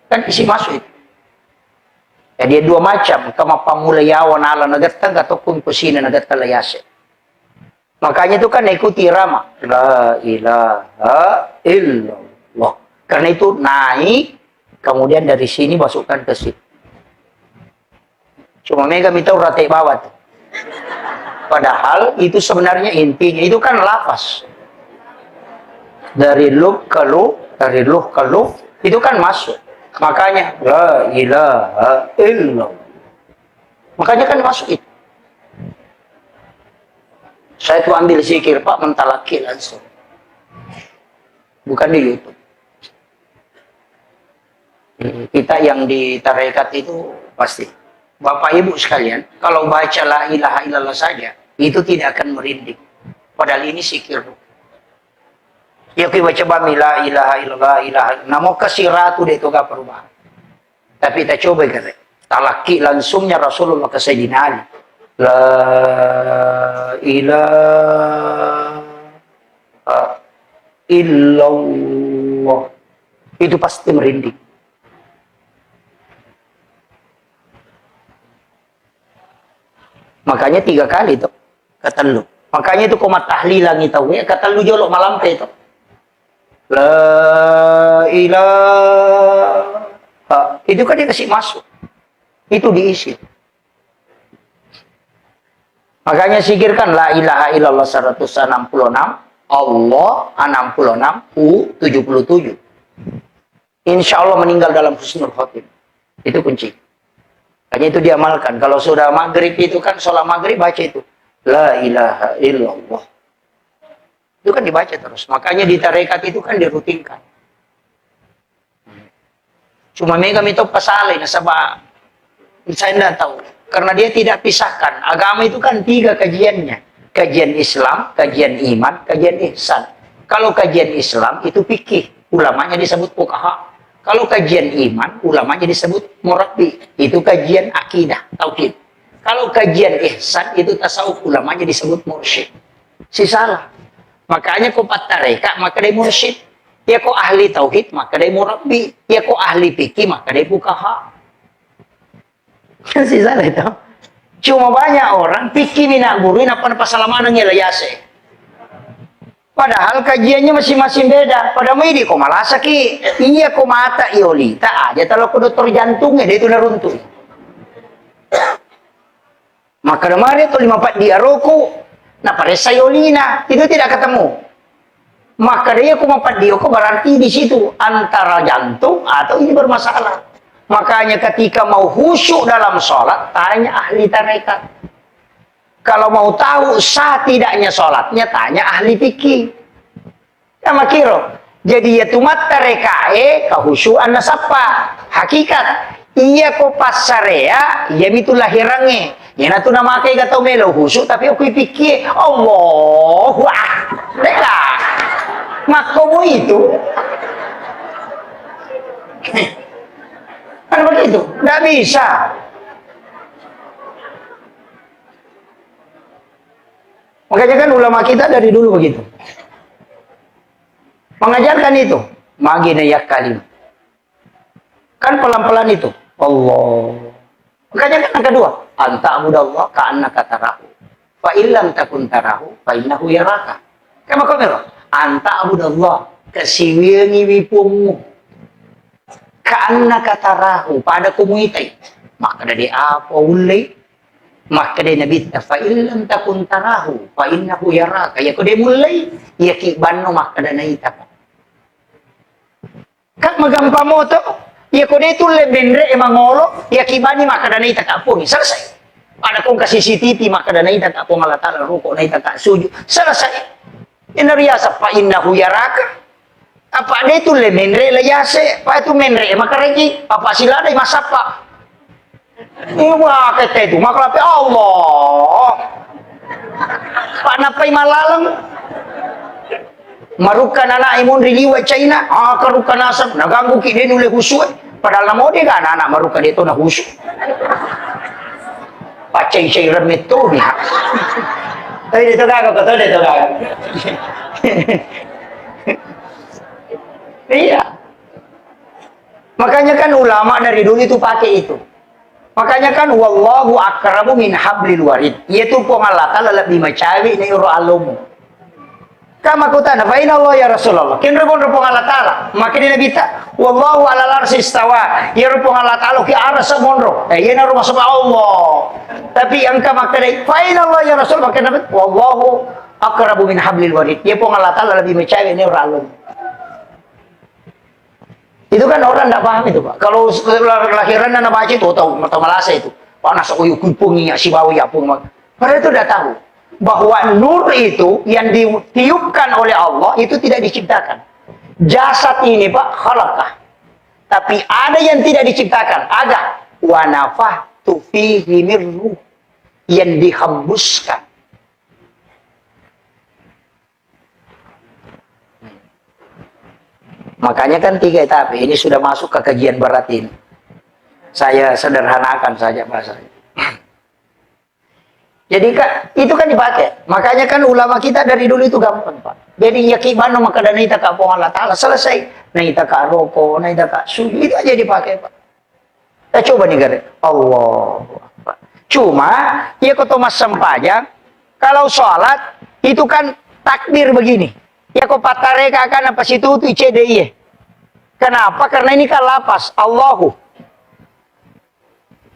kan isi masuk itu. Ya, dia dua macam, kama pamulayawan ala nagatang ataupun kusina nagatkalayase. Makanya itu kan ikuti irama. La ilaha illallah. Karena itu naik, kemudian dari sini masukkan ke situ. Cuma mega minta rata bawah. Padahal itu sebenarnya intinya itu kan lafaz. Dari luf ke luf, dari luf ke luf, itu kan masuk. Makanya la ilaha illallah. Makanya kan masuk itu. Saya tuh ambil zikir Pak mentalaki langsung. Bukan di YouTube. Kita yang di tarekat itu pasti. Bapak Ibu sekalian, kalau baca la ilaha illallah saja, itu tidak akan merinding. Padahal ini zikir. Ya kita baca bami la ilaha illallah ilaha. Namo kasiratu deh itu gak perubahan. Tapi kita coba kata, talaki langsungnya Rasulullah ke Sayyidina Ali. La ilaha illallah. Itu pasti merinding. Makanya 3 kali tuh kata lu. Makanya itu komat tahlilan itu ya kata lu jolok malam itu. La ilaha. Itu kan dia kasih masuk. Itu diisi. Makanya sikirkan la ilaha illallah 166, Allah 66, U 77. Insya Allah meninggal dalam husnul khotim. Itu kunci. Makanya itu diamalkan. Kalau sudah maghrib itu kan sholat maghrib baca itu. La ilaha illallah. Itu kan dibaca terus. Makanya di tarekat itu kan dirutinkan. Cuma megam itu pasalin. Sebab saya tidak tahu. Karena dia tidak pisahkan. Agama itu kan 3 kajiannya. Kajian Islam, kajian iman, kajian ihsan. Kalau kajian Islam itu fikih. Ulamanya disebut fuqaha. Kalau kajian iman, ulamanya disebut murabbi. Itu kajian akidah, tauhid. Kalau kajian ihsan, itu tasawuf, ulamanya disebut mursyid. Si salah. Makanya kau patareka, maka dia mursyid. Ya kau ahli tauhid, maka dia murabbi. Ya kau ahli fikih, maka dia fuqaha. Si salah itu. Cuma banyak orang fikih minak guru, apa salamanang layase. Padahal kajiannya masing-masing beda. Pada midi kau malah sakit. Iya kau mata ioli. Tak aja kalau kau dokter jantungnya dia itu naruntuh. Maka kemarin itu 54 dia rokok. Nah pada sayolina itu tidak ketemu. Maka dia kau 54 dia kau berarti di situ antara jantung atau ini bermasalah. Makanya ketika mau khusyuk dalam sholat tanya ahli tarekat. Kalau mau tahu sah tidaknya sholatnya, tanya ahli fikih. Ya makiro. Jadi ya tumat tarekae kahusyuan nasapa. Hakikat. Iya ko pasarea, iya mitu lahirange. Ya natu nama kay gatau melo husyuk tapi aku fikih. Allahu akbar. Makomo itu. Kan begitu? Nggak bisa. Makanya kan ulama kita dari dulu begitu. Mengajarkan itu. Magina yak kalim. Kan pelan-pelan itu. Allah. Makanya kan yang kedua. Anta abudallah ka'annaka tarahu. Fa illam takun tarahu. Fa innahu yaraka. Kama kamera. Anta abudallah. Kasiwiangi wipungmu. Ka'annaka tarahu. Pada kumuitai. Maka dari apa ulay. Maka dia Nabi fa illam takun tarahu fa innahu yaraka. Ya ko dia mulai ya ki banno maka da naita ka. Kak magampa mo to. Ya ko dia tulle bendre e mangolo ya ki bani maka da naita ka pun. Selesai. Ada kong ka CCTV maka da naita ka pun malatala ruko naita ka sujud. Selesai. Inariasa fa innahu yaraka. Apa dia tulle bendre la yase. Pa itu mendre maka regi apa silada masapa. Iwa kete itu makalapi Allah. Panapay malalang. Marukan anak imun riliwa China. Karukan asap. Naganggu ki din uli husu. Padahal na mo di ka anak marukan dito na husu. Pacay remit to niya. Tayo dito gago ko to dito gago. Iya. Makanya kan ulama dari dulu itu pakai itu. Makanya kan wallahu akrabu min hablil warid. Yaitu pengalatan lebih macawi ni uro alum. Kama kutana fa inna Allah ya Rasulullah. Kin rebon pengalatan. Makin Nabi ta wallahu ala arsy istawa. Ya ro pengalatan ki arsa monro. Ya na rumah sama Allah. Tapi yang kama kadai fa inna Allah ya Rasul makin Nabi wallahu akrabu min hablil warid. Ya pengalatan lebih macawi ni uro alum. Itu kan orang tidak paham itu Pak. Kalau lahiran dan baca itu tahu malasa itu. Panas aku kupungi si bawi apung. Padahal itu sudah tahu bahwa nur itu yang ditiupkan oleh Allah itu tidak diciptakan. Jasad ini Pak khalaqah. Tapi ada yang tidak diciptakan. Ada wa nafahtu fihi mir ruh yang dihembuskan. Makanya kan 3 etapa ini sudah masuk ke kajian berat ini. Saya sederhanakan saja bahasanya. Jadi kan itu kan dipakai. Makanya kan ulama kita dari dulu itu gampang Pak. Jadi yakibano maka dan ita ka Allah Taala selesai. Naita ka roko, naita ka sujud itu aja dipakai Pak. Kita coba nih gare. Allah. Cuma, ya kau Thomas sempajang, kalau sholat, itu kan takbir begini. Ya kau patareka kan apa situ itu CDI. Kenapa? Karena ini kan lapas Allahu.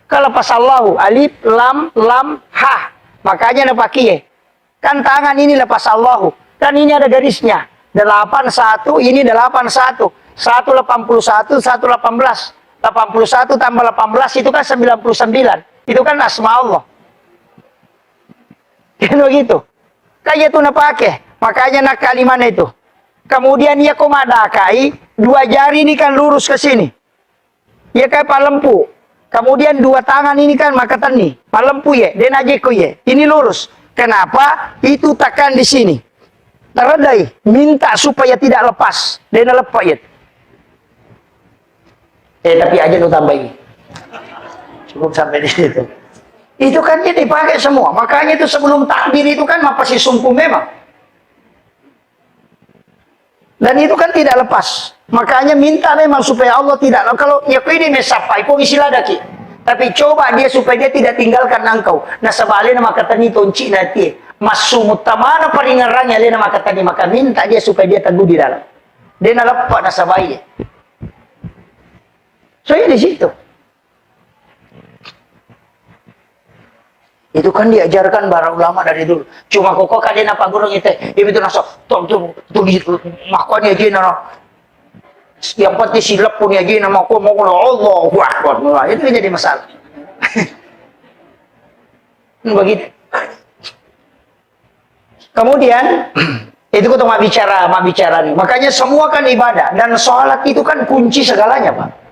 Kalau pas Allahu, alif, lam, ha. Makanya napakiye. Kan tangan ini lepas Allahu. Kan ini ada garisnya. 81, ini 81. 181, 118. 81 tambah 18 itu kan 99. Itu kan asma Allah. Kan begitu. Kayak itu napake. Makanya nak kalimat itu. Kemudian ia komadakai, dua jari ini kan lurus ke sini. Ya kayak palempu. Kemudian dua tangan ini kan makatan nih. Palempu ya, dan ajeku ya. Ini lurus. Kenapa? Itu tekan di sini. Teredai, minta supaya tidak lepas. Dan lepas ya. Tapi aja lu tambah ini. Cukup sampai di situ. Itu kan dia dipakai semua. Makanya itu sebelum takbir itu kan masih sumpu memang. Dan itu kan tidak lepas. Makanya minta memang supaya Allah tidak. Kalau ya ini mesapai pun istilah daki. Tapi coba dia supaya dia tidak tinggalkan engkau. Nah sebaliknya maka tadi tonci nanti. Masumut tamana peringarannya dia maka tadi maka minta dia supaya dia teguh di dalam. Dia nalepak nasabai. So ya di situ. Itu kan diajarkan para ulama dari dulu. Cuma kok kalian apa guru itu? Ibu itu nasok, tuh makanya aja nana. Yang penting silap punya aja nama aku mau Allahu Akbar. Itu jadi masalah. Begitu. Kemudian itu kita mak bicara nih. Makanya semua kan ibadah dan sholat itu kan kunci segalanya, Pak.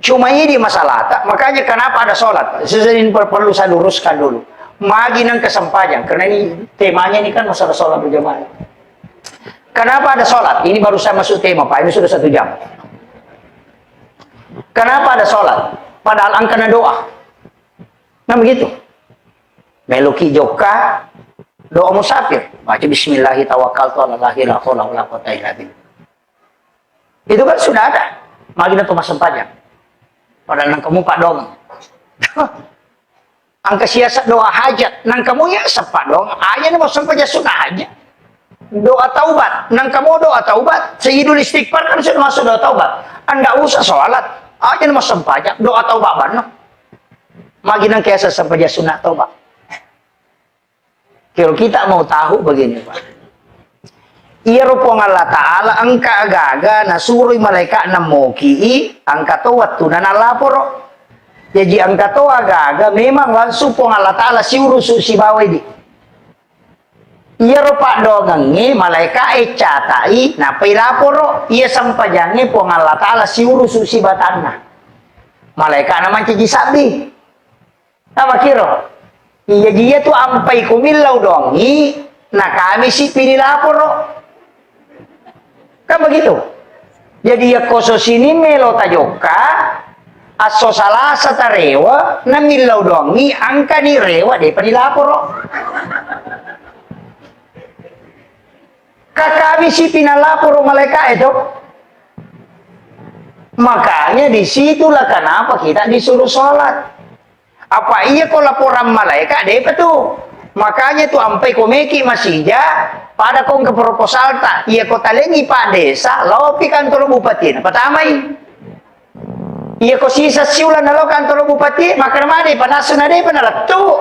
Cuma ini masalah, makanya kenapa ada sholat? Sesuai perlu saya luruskan dulu. Magi nang kesempatan, karena ini temanya ini kan masalah sholat berjamaah. Kenapa ada sholat? Ini baru saya masuk tema, Pak. Ini sudah 1 jam. Kenapa ada sholat? Padahal angkana doa. Nah begitu. Meloki joka, doa musafir. Baca Bismillahi tawakkaltu ala Allahi la haula wala quwwata illa billah. Itu kan sudah ada. Magi nang kesempatan. Padahal nang kamu pak dong. Angka siasat doa hajat. Nang kamu ya sepak dong. Ayah mau sampai sunnah hajat. Doa taubat. Nang kamu doa taubat. Sayyidul istighfar kan sudah masuk doa taubat. Anda usah sholat. Ayah mau sampai doa taubat mana? Magi nang kiasa sampai sunnah taubat. Kalau kita mau tahu begini Pak. Iya rupong Allah Ta'ala angka agaga na suruh malaikat na moki angka to waktu na nalaporo. Jadi angka to agaga memang langsung pong Allah Ta'ala si urusu si bawah di. Iya rupa dogangi malaikat catai na pilaporo iya sampajangi pong Allah Ta'ala si urusu si batanna. Malaikat naman cici sabi. Apa kiro? Iya dia tuh ampai kumilau dongi na kami si pinilaporo. Kan begitu. Jadi ya koso sini melo tajoka aso salah satarewa namilau dongi angka ni rewa de panilaporo. Kakami si pinalaporo malaikat itu. Makanya disitulah kenapa kita disuruh sholat. Apa iya kok laporan malaikat deh betul. Makanya tuh ampai komeki masih pada kong ke proposal tak iya kota lengi pak desa lopi kantor bupati patamai iya ko sisa siulan lo kantor bupati maka mana panasun ada panalatu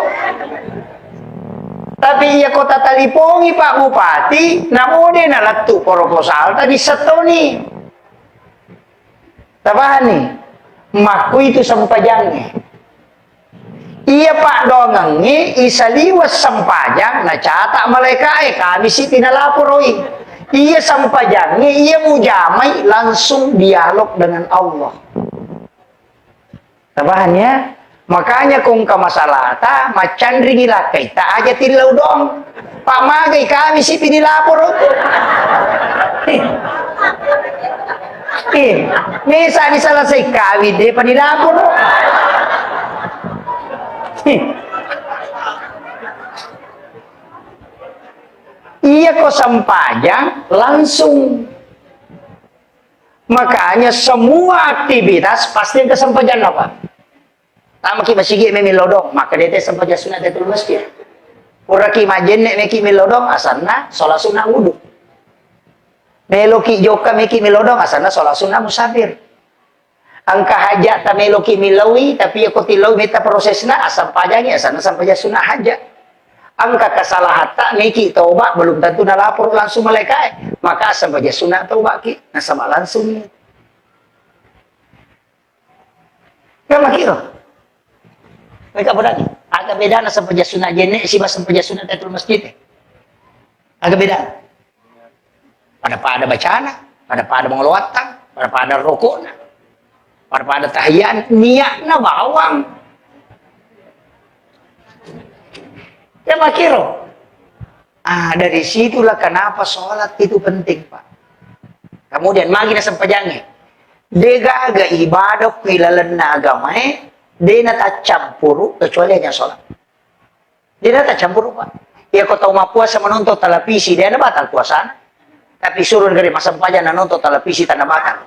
tapi iya kota talipongi pak bupati namode nalatu proposal tadi setoni tabahan nih maku itu sampajangnya. Iya pak dongangi isaliwas sampajang na catak malaikat kami si pinalaporoi. Iya sampajangnya iya mujamai langsung dialog dengan Allah. Tabahannya makanya kung ka masalah ta macan ringila kita aja tilau dong. Pak magay kami si pinilaporo. Misa di selesai kami deh pinilaporo. Iya kok sampajang langsung. Makanya semua aktivitas pasti kesampajang apa? Tama ki masigi may milodong, maka dete sampai sunat itu masjid. Ura ki majenne me ki milodong asanna sholat sunnah wudu. Melo ki joka me ki milodong asanna sholat sunnah musafir. Angka hajat ta melo ki milawi tapi aku tilawi meta prosesna asam pajangi asanna sampai sunnah hajat. Angka kesalahan tak meki taubat belum tentu na lapor langsung malaikat, maka asam baca sunat taubat ki nasama langsung ni. Kan makiro. Mereka berani. Agak beda na sampai sunat jenne si mas sampai sunat tatul masjid. Agak beda. Pada bacana, pada mengeluatang, pada rokokna, pada tahiyat niatna bawang. Ya makiro. Dari situlah kenapa sholat itu penting, Pak. Kemudian magi na sampajangi. Dega aga ibadah pilalan na agama dia nata campuru kecuali hanya sholat. Dia nata campuru, Pak. Ya kau tahu puasa menonton televisi dia na batal puasa. Tapi suruh dari masa sampajan na nonton televisi tanah batal.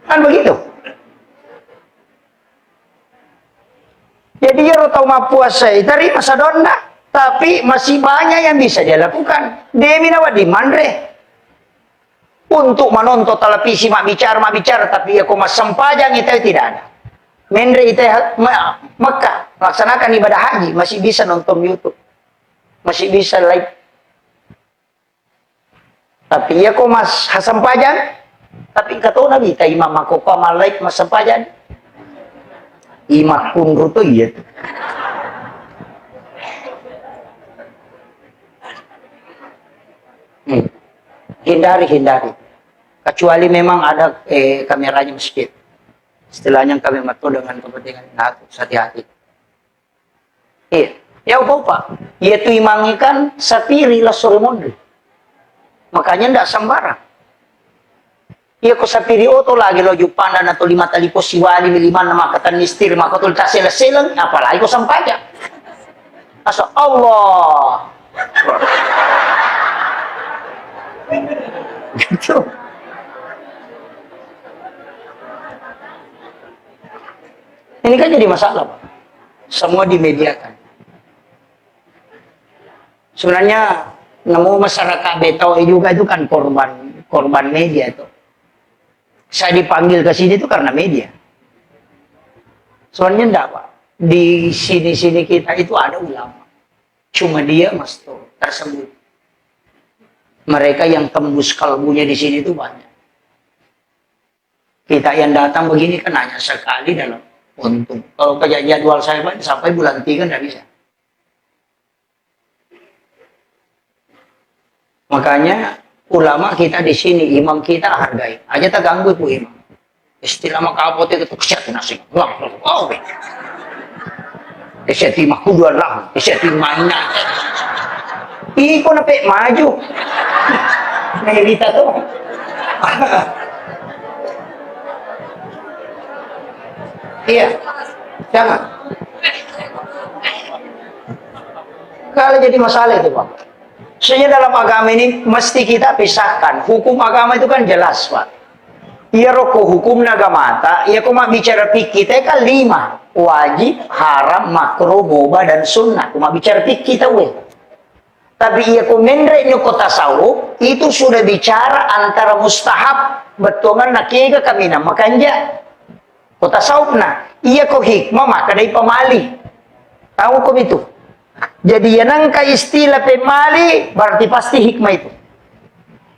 Kan begitu. Jadi ya tahu puasa dari masa donda, tapi masih banyak yang bisa dia lakukan. Dia minawa di mandre untuk menonton televisi mak bicara, tapi ya koma sempajang itu tidak ada. Mendre itu Mekah melaksanakan ibadah haji masih bisa nonton YouTube, masih bisa live. Tapi ya koma sempajang, tapi kata Nabi, ta imam aku koma live mas sempajang. Imak pun ruto iya tuh. Hindari. Kecuali memang ada kameranya masjid. Istilahnya kami matu dengan kepentingan hati-hati. Ya apa? Ia tuh imangikan sapiri lah sore mondri. Makanya ndak sembarang. Iya ko sa periodo lagi lo jupanan atau 5 tali po siwali 5 nama katan nistir maka tul ta selang apalagi ko sampaja. Asa Allah. Gitu. Ini kan jadi masalah, Pak. Semua dimediakan. Sebenarnya nemu masyarakat Betau juga itu kan korban media itu. Saya dipanggil ke sini itu karena media. Soalnya enggak, Pak. Di sini-sini kita itu ada ulama. Cuma dia mastur tersebut. Mereka yang tembus kalbunya di sini itu banyak. Kita yang datang begini kan hanya sekali dalam untung. Kalau kerja jadwal saya Pak, sampai bulan 3 enggak bisa. Makanya ulama kita di sini, imam kita hargai. Aja tak ganggu itu imam. Istilah makapot itu kesyati nasi. Oh, kesyati makuduan lah. Kesyati mainan. Iko na pe maju. Nahirita tuh. Iya. Jangan. Kalau jadi masalah itu, Pak. Sehingga dalam agama ini mesti kita pisahkan. Hukum agama itu kan jelas, Pak. Iya roko hukum agama ta, iya kuma bicara fikih kita kan 5. Wajib, haram, makruh, mubah dan sunnah. Kuma bicara fikih kita weh. Tapi iya kumendre nyo kota tasawuf itu sudah bicara antara mustahab betongan nakiga kami na makanja. Kota tasawuf na, iya ko hikmah maka dari pemali. Tahu kok itu? Jadi yang ka istilah pemali berarti pasti hikmah itu.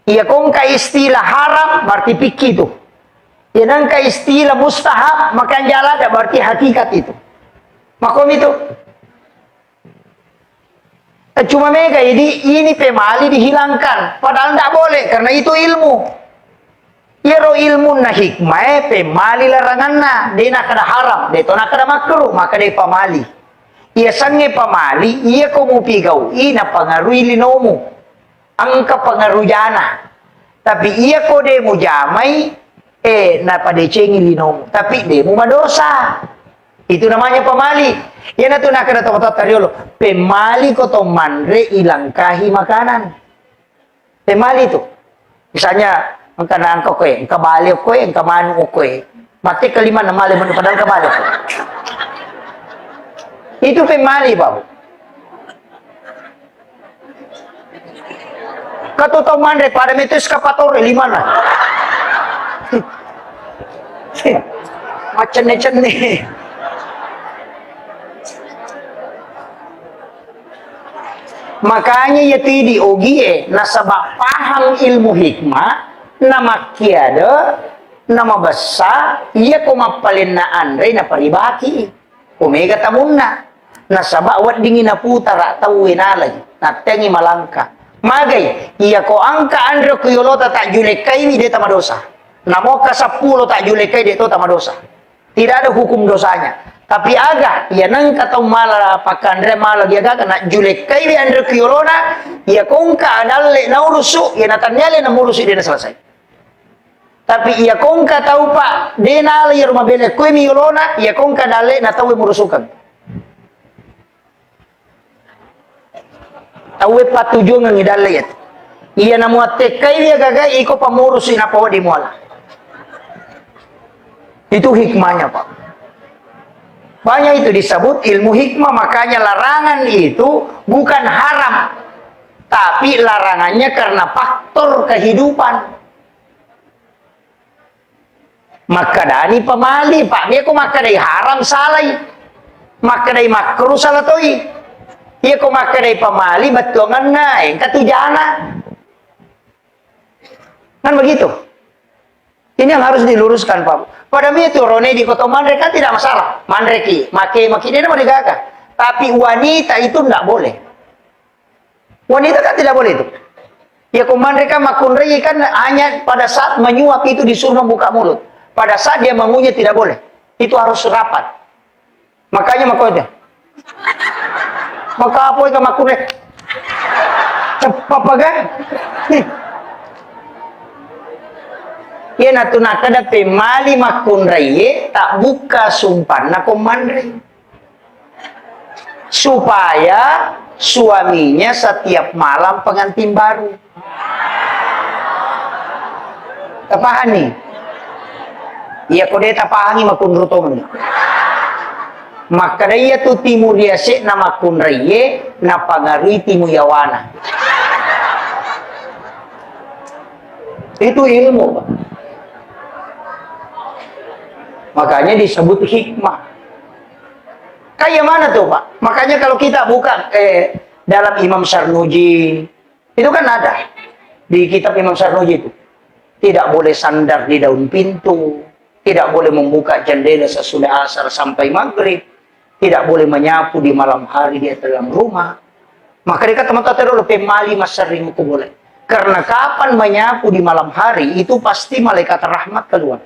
Iya kong ka istilah haram berarti fikih itu. Yang ka istilah mustahab maka jalan ada berarti hakikat itu. Makom itu. Cuma mereka ini pemali dihilangkan. Padahal tidak boleh karena itu ilmu. Iro ilmu na hikmah pemali larangan na. Dia nak ada haram, dia to nak ada makruh maka dia pemali. Ia sange pamali, ia kumupigaw, ina pangarui linomo. Angka pangarujana. Tapi ia ko de mo jamay, napadecengin linomo. Tapi de mo madosa. Itu namanya pamali. Yan na ito nakadato tariolo. Pemali ko to manre ilangkahi makanan. Pemali itu. Misalnya, ang kanaan ko ang kabali ko ang kamano ko Mati kelima nama le padahal kebalik. Itu pemali, Pak. Kata tahu mandre pada metu eskapatore lima lah. Macam nih. Makanya ya tidi ogie nasabak paham ilmu hikmah nama kiada nama besar ia koma palena andre na paribaki omega tamunna nasabak wat dingin na putara tahu enalay na tengi malangka magay iya ko angka andre kuyolota tak julekai dia tamadosa namo ka 10 tak julekai dia to tamadosa tidak ada hukum dosanya. Tapi aga, ya nang katong mala pakandre mala dia ga na julekai bi andre kuyolona ya kongka adalle na urusu ya natanyale na murusu dia na selesai. Tapi iya kongka tahu pak, dena ya rumah bele kue miolona, iya kongka dale na tahu murusukan. Tahu patujuan ng idale yat. Iya na muate kay dia gaga iko pamurus ina pawa di muala. Itu hikmahnya pak. Banyak itu disebut ilmu hikmah, makanya larangan itu bukan haram, tapi larangannya karena faktor kehidupan. Maka dani pemali pak dia ko maka dari haram salai maka dari makruh salatoi dia ko maka dari pemali betuangan naik katujana kan begitu. Ini yang harus diluruskan pak. Pada itu rone di kota mandre kan tidak masalah mandre ki make dia nama digaga tapi wanita itu tidak boleh. Wanita kan tidak boleh itu ya ko mandre kan makunrei kan hanya pada saat menyuap itu disuruh membuka mulut. Pada saat dia mengunyah tidak boleh. Itu harus rapat. Makanya makanya. Maka apa itu makunnya? Cepat kan? Ya natuna kada pemali makunrai tak buka sumpan na komandre. Supaya suaminya setiap malam pengantin baru. Tapahan nih. Iya ko deta pahangi makunrutom. Maka dia tu timur dia se nama kunreye na pangari timu yawana. Itu ilmu pak. Makanya disebut hikmah. Kayak mana tuh pak? Makanya kalau kita buka dalam Imam Sarnuji itu kan ada di kitab Imam Sarnuji itu tidak boleh sandar di daun pintu. Tidak boleh membuka jendela sesudah asar sampai maghrib. Tidak boleh menyapu di malam hari di dalam rumah. Maka dia kata teman-teman pemali mas sering itu boleh. Karena kapan menyapu di malam hari itu pasti malaikat rahmat keluar.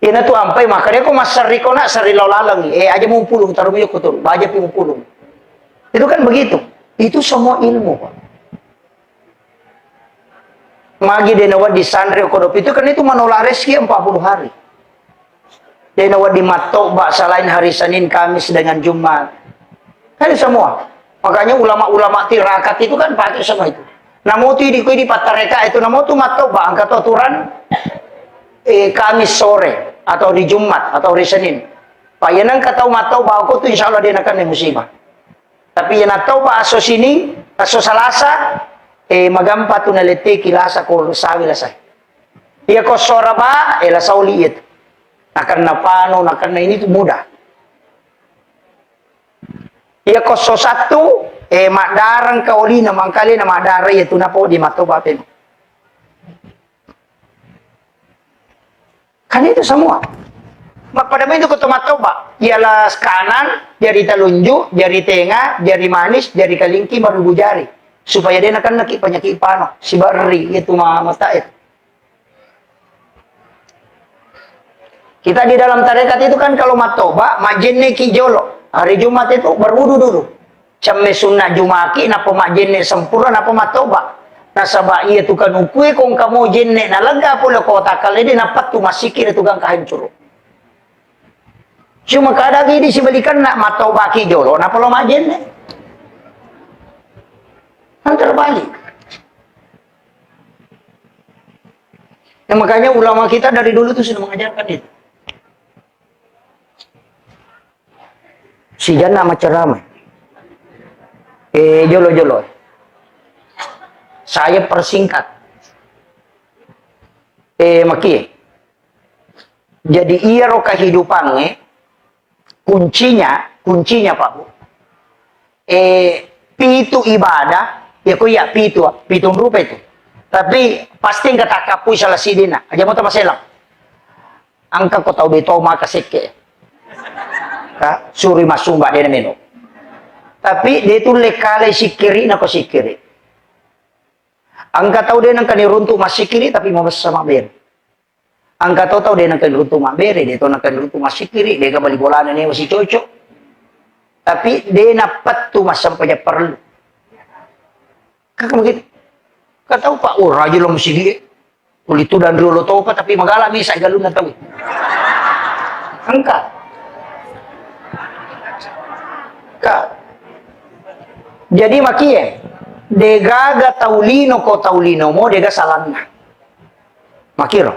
Ini tuh ampai maka dia kok mas sariko nak sari lalang aja mau pulung taruh yuk kotor baja pi mau pulung. Itu kan begitu. Itu semua ilmu pak. Magi denawat di sandre kodop itu kan itu menolak rezeki 40 hari. Denawat di matobak selain hari Senin, Kamis dengan Jumat. Kan semua. Makanya ulama-ulama tirakat itu kan pakai semua itu. Namo tu di patareka itu namo tu matobak angkat aturan Kamis sore atau di Jumat atau hari Senin. Payanang katau matobak aku tu insyaallah dia akan musibah. Tapi yang natobak aso sini, aso Salasa magampa tu nalete kilasa ko sabi lasay. Iya ko soraba la sauliit. Akan napano akan na ini tu mudah. Iya ko so satu madarang kauli na mangkali na madara itu na po di matoba pen. Kan itu semua. Pada itu ko matoba. Ialah kanan, jari telunjuk, jari tengah, jari manis, jari kalingki baru jari. Supaya dia akan nakik penyakit pano si bari itu mata itu. Kita di dalam tarekat itu kan kalau matoba majenne ki jolo hari Jumat itu berwudu dulu camme sunnah jumaki napa majenne sempurna napa matoba nasaba iya tu kan ukui kong kamu jenne na lega pula kota kalede napat tu masikir itu gang kahancur cuma kada gini si balikan nak matoba ki jolo napa lo majenne kan terbalik. makanya ulama kita dari dulu tuh sudah mengajarkan itu. Si jana macam ramai. Jolo-jolo. Saya persingkat. Maki. Jadi iya ro kehidupannya kuncinya Pak Bu. Pitu ibadah, ya ko ya pitu rupa itu. Tapi pasti enggak takapui salah sidina. Aja mo ta maselang. Angka ko tau dito makasike. Ka suri masumba dia meno. Tapi dia itu lekale sikiri na ko sikiri. Angka tau dia nang kaniruntu masikiri tapi mau sama ber. Angka tau dia nang kaniruntu mabere, dia tau nang kaniruntu masikiri, dia kabali bolana ni masih cocok. Tapi dia napat tu mas sampai perlu. Kakak begitu. Kau tahu Pak, raja lo mesti dia. Kulit itu dan dulu tahu Pak, tapi magalami saya galun na tahu. Angka. Kak. Jadi makie. Degaga taulino ko taulino mo dega salanna. Makiro.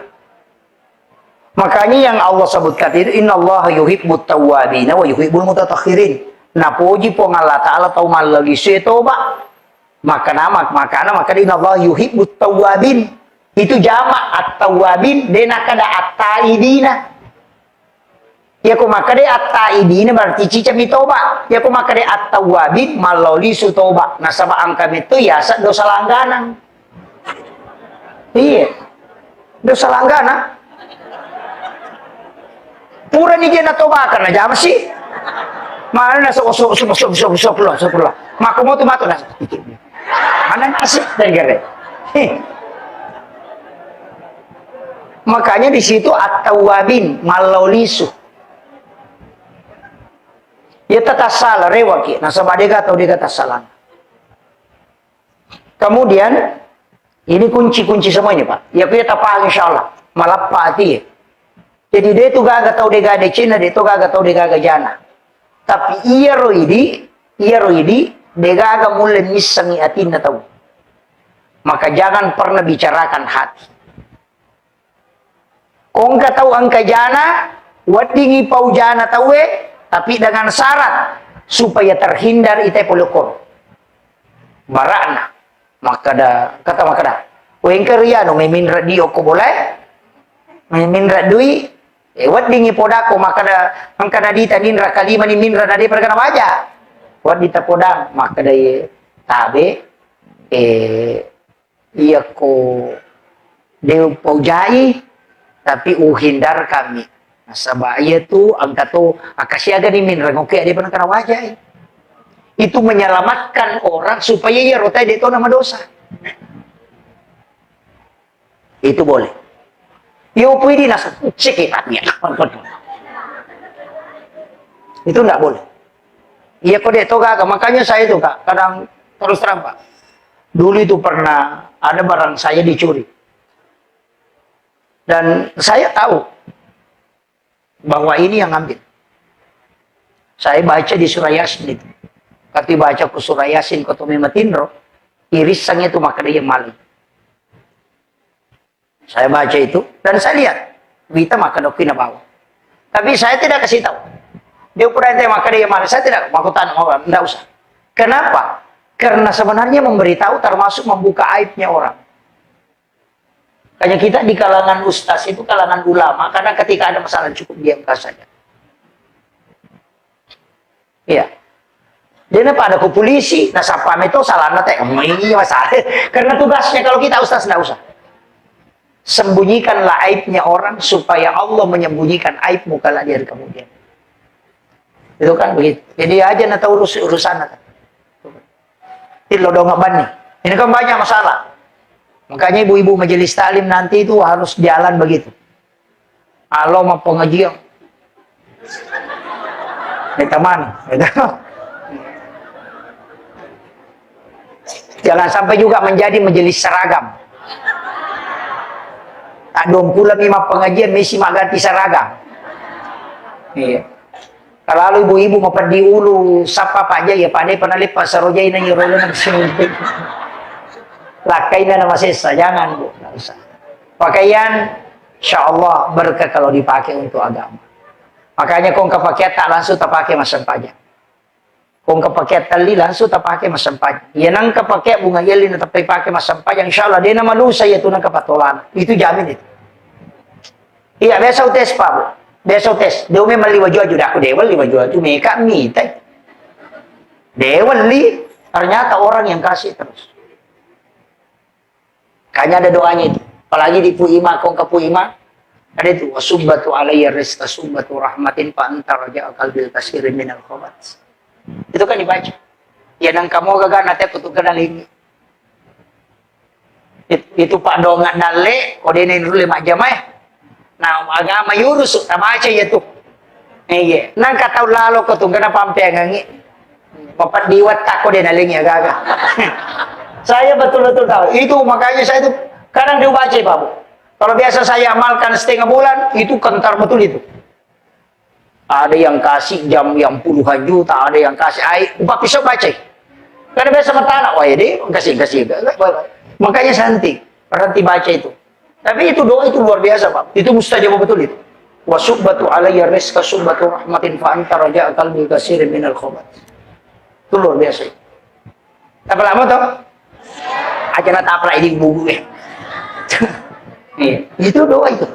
Makanya yang Allah sebutkan itu innallaha yuhibbut tawwabin wa yuhibbul mutatahhirin. Napuji po ng Allah Ta'ala tau malagi seto ba? Maka innallaha yuhibbut tawwabin. Itu jamak at-tawwabin dena kada at-taibina. Ya ko makade at-taibina berarti cica mitoba. Ya ko makade at-tawwabin maloli sutoba. Nasaba angka itu ya dosa langganan. Iya. Dosa langganan. Pura ni dia na toba kan aja sih. Mana na sok lo. Mako mo tumato na. Mana nasib dengar. Makanya di situ at-tawwabin malaulisu. Ya tatasal rewaki, nasabah dega atau dega tasalan. Kemudian ini kunci-kunci semuanya Pak. Ya kita paham insyaallah. Malapati. Jadi dia tu gaga tau dega de Cina, dia tu gaga tau dega jana. Tapi iya roidi, dega aga mulai misangi atin na tahu. Maka jangan pernah bicarakan hati. Kung ka tahu angka jana, wadingi pau jana tahu tapi dengan syarat supaya terhindar ite polokor. Barana. Kata makada. Weng keriano may minra dio ko boleh. May minra dui. Wat dingi podako makada angkada dita ninra kalima ni minra nade perkana waja. Wat dita podang makada tabe iya ko deu paujai tapi uhindar kami. Nasabaya tu angka tu akasyaga ni minra ngoke dia pernah kena wajah. Itu menyelamatkan orang supaya ya rotai dia tahu nama dosa. Itu boleh. Yo pwede nasa sekitarnya. Itu enggak boleh. Iya kok dia tahu kak. Makanya saya itu kak kadang terus terang Pak. Dulu itu pernah ada barang saya dicuri. Dan saya tahu bahwa ini yang ngambil. Saya baca di surah Yasin itu. Kati baca ke surah Yasin ke Tumi Matindro, irisannya itu maka dia maling. Saya baca itu dan saya lihat berita maka dokina bawa. Tapi saya tidak kasih tahu. Dia pura ente maka dia maling. Saya tidak mau tanya, tidak usah. Kenapa? Karena sebenarnya memberitahu termasuk membuka aibnya orang. Hanya kita di kalangan ustaz itu kalangan ulama, karena ketika ada masalah cukup diamkan saja. Iya. Dia pada ke polisi, nah sapam itu salah nate, ini masalah. Karena tugasnya kalau kita ustaz tidak usah. Sembunyikanlah aibnya orang supaya Allah menyembunyikan aibmu kalau dia kemudian. Itu kan begitu. Jadi aja nak tahu urusan nate. Itu dong nih. Ini kan banyak masalah. Makanya ibu-ibu majelis taklim nanti itu harus jalan begitu. Allah mau pengajian. Teman. Jangan sampai juga menjadi majelis seragam. Tak dong pula lima pengajian mesti ganti seragam. Iya. Kalau ibu-ibu mau pergi ulu sapa aja ya pandai pernah lipat sarojai na yurolo nang sinuntik. Lakai na nama sesa, jangan Bu, nggak usah. Pakaian, insya Allah berkah kalau dipakai untuk agama. Makanya kong kepakai tak langsung tak pakai masam pajak. Kong kepakai tali langsung tak pakai masam pajak. Ya nang kepakai bunga yelin tapi pakai masam pajak. Insya Allah dia nama lu saya tu nang kepatolan. Itu jamin itu. Iya biasa tes pak bu. Biasa tes. Dia memang liwa jual juga aku dewa liwa jual tu mereka minta. Dewa li ternyata orang yang kasih terus. Kayaknya ada doanya itu. Apalagi di Puima, kong ke Puima, ada itu wasubbatu alayya rizqa subbatu rahmatin fa anta raja qalbil kasirin minal khobat. Itu kan dibaca. Ya nang kamu gagal nanti aku tuh kenalin. Itu Pak Dongat dale, kode ini dulu lima jamaah. Nah agama yurus tak baca ya tuh. Iya, nang kata lalu kau tuh kenapa sampai ngangi? Bapak diwat tak kode nalingnya gagal. Saya betul-betul tahu. Itu makanya saya itu kadang dia baca Pak Bu. Kalau biasa saya amalkan setengah bulan, itu kentar betul itu. Ada yang kasih jam yang puluhan juta, ada yang kasih air. Upah pisau baca. Karena biasa bertanah, wah ya deh, kasih. Makanya santai, berhenti baca itu. Tapi itu doa itu luar biasa Pak. Itu mustajab betul itu. Wa subbatu alayya rizqa subbatu rahmatin fa anta raja qalbi kasirin minal khobat. Itu luar biasa. Tapi lama toh? Aja nak tapra ini buku ya. Itu doa itu.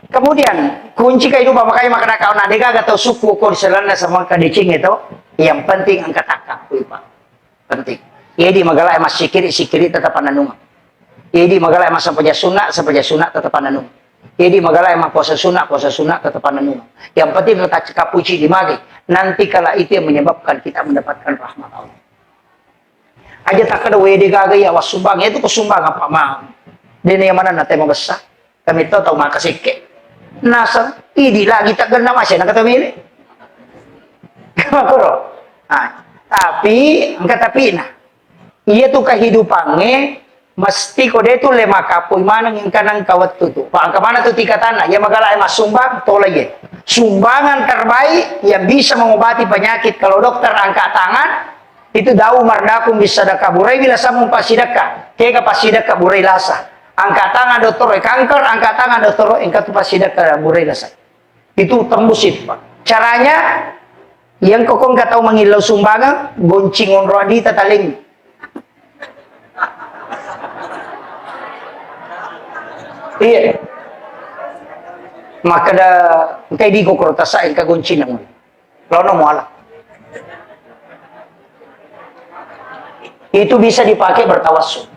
Kemudian kunci kehidupan makanya makna kau nak dega atau suku kau diselana sama kadicing itu yang penting angkat takak Pak. Penting. Jadi magala emas sikiri tetap pananung. Jadi magala emas sampaja sunat tetap pananung. Jadi magala emas puasa sunat tetap pananung. Yang penting kita cekap puji di magi. Nanti kala itu yang menyebabkan kita mendapatkan rahmat Allah. Aja tak ada WD gaga ya wasumbang itu kesumbang apa mah. Dene yang mana nate mau besar. Kami tahu makasih ke. Nasa ini lagi tak kena masih nak kata milih. Makro. Tapi angkat tapi nah. Iya tuh kehidupannya mesti kode itu lema kapui mana yang kanang kawat tuh. Pak angka mana tuh tika tanah ya magala emas sumbang tolak ya. Sumbangan terbaik yang bisa mengobati penyakit kalau dokter angkat tangan itu daun mardakum bisa sedekah burai bila samung pasidekah kega pasidekah burai lasa angkat tangan dokter kanker angkat tangan dokter engkau tu pasidekah burai lasa itu tembus itu Pak. Caranya yang kokong nggak tahu mengilau sumbangan goncing onroadi tataling iya maka da kayak di kokor tasain kagoncing namun lono muala itu bisa dipakai bertawassul.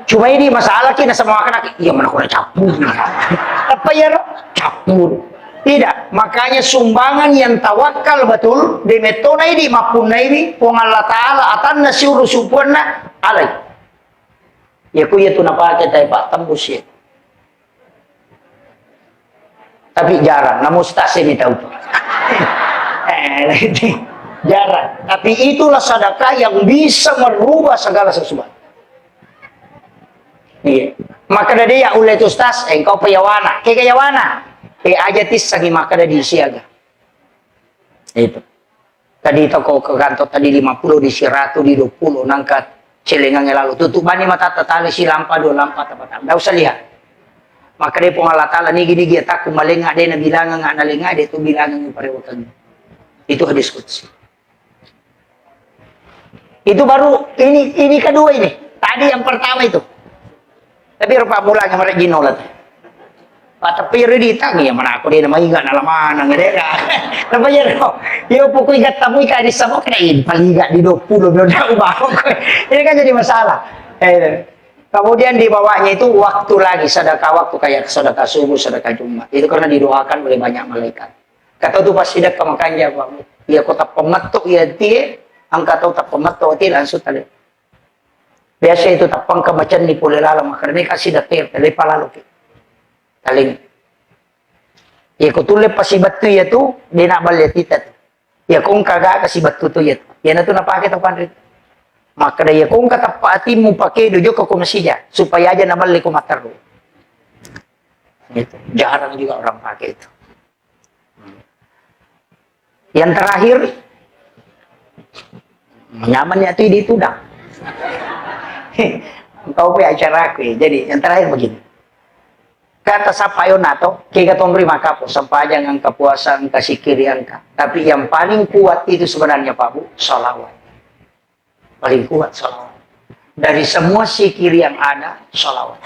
Cuma ini masalah kita sama anak-anak, iya mana kena capur. Apa ya capur? Tidak, makanya sumbangan yang tawakal betul di metona ini maupun ini pun Allah Taala atan nasiuru supurna alai. Ya ku ya tu napa kita Pak tembus ya. Tapi jarang, namun stase mi tahu. Jarang. Tapi itulah sedekah yang bisa merubah segala sesuatu. Iya. Maka dari ya ulai tu stas, engkau payawana, kegayawana. Aja tis sagi maka dari siaga. Itu. Tadi toko ke kantor tadi 50 di Siratu di 20 nangkat celengan lalu tutup bani mata tatali si lampa 2 lampa tepat. Enggak usah lihat. Maka dia pun Allah Taala ni gini dia tak kumalenga dia na bilangan nga nalenga dia tu bilangan yung parewotan. Itu hadis qudsi. Itu baru ini kedua ini. Tadi yang pertama itu. Tapi rupa mulanya mereka ginolat. Tapi ready tangi yang mana aku dia nama ingat nalaman nang dia. Apa ya no? Yo pokok ingat tamu ikan di sama kena paling ingat di 20 belum tahu baru. Ini kan jadi masalah. Kemudian di bawahnya itu waktu lagi sedekah waktu kayak sedekah subuh, sedekah Jumat. Itu karena didoakan oleh banyak malaikat. Kata tu pas sedekah makanya Pak. Ya kota pemetuk ya tie, angkat tahu tak pemetuk tie langsung tadi. Biasa itu tapang kemacan di pulelala makanya kasih datir lepa lalu. Taling. Ya kutule pasi batu ya tu, dia nak balik kita. Ya kung kagak kasih batu tu ya. Ya na tu napake tu pandrit. Maka dia kung katapati mo pakai dojo ke kumasiya supaya aja na balik kumatar. Itu jarang juga orang pakai itu. Yang terakhir nyamannya itu di tudang. Engkau pe acara aku ya. Jadi yang terakhir begini. Kata sapayo nato, kaya katong terima kapo, sampajang ang kapuasa, ang kasikiri angka. Tapi yang paling kuat itu sebenarnya Pak Bu, salawat. Paling kuat salawat. Dari semua sikir yang ada, salawat.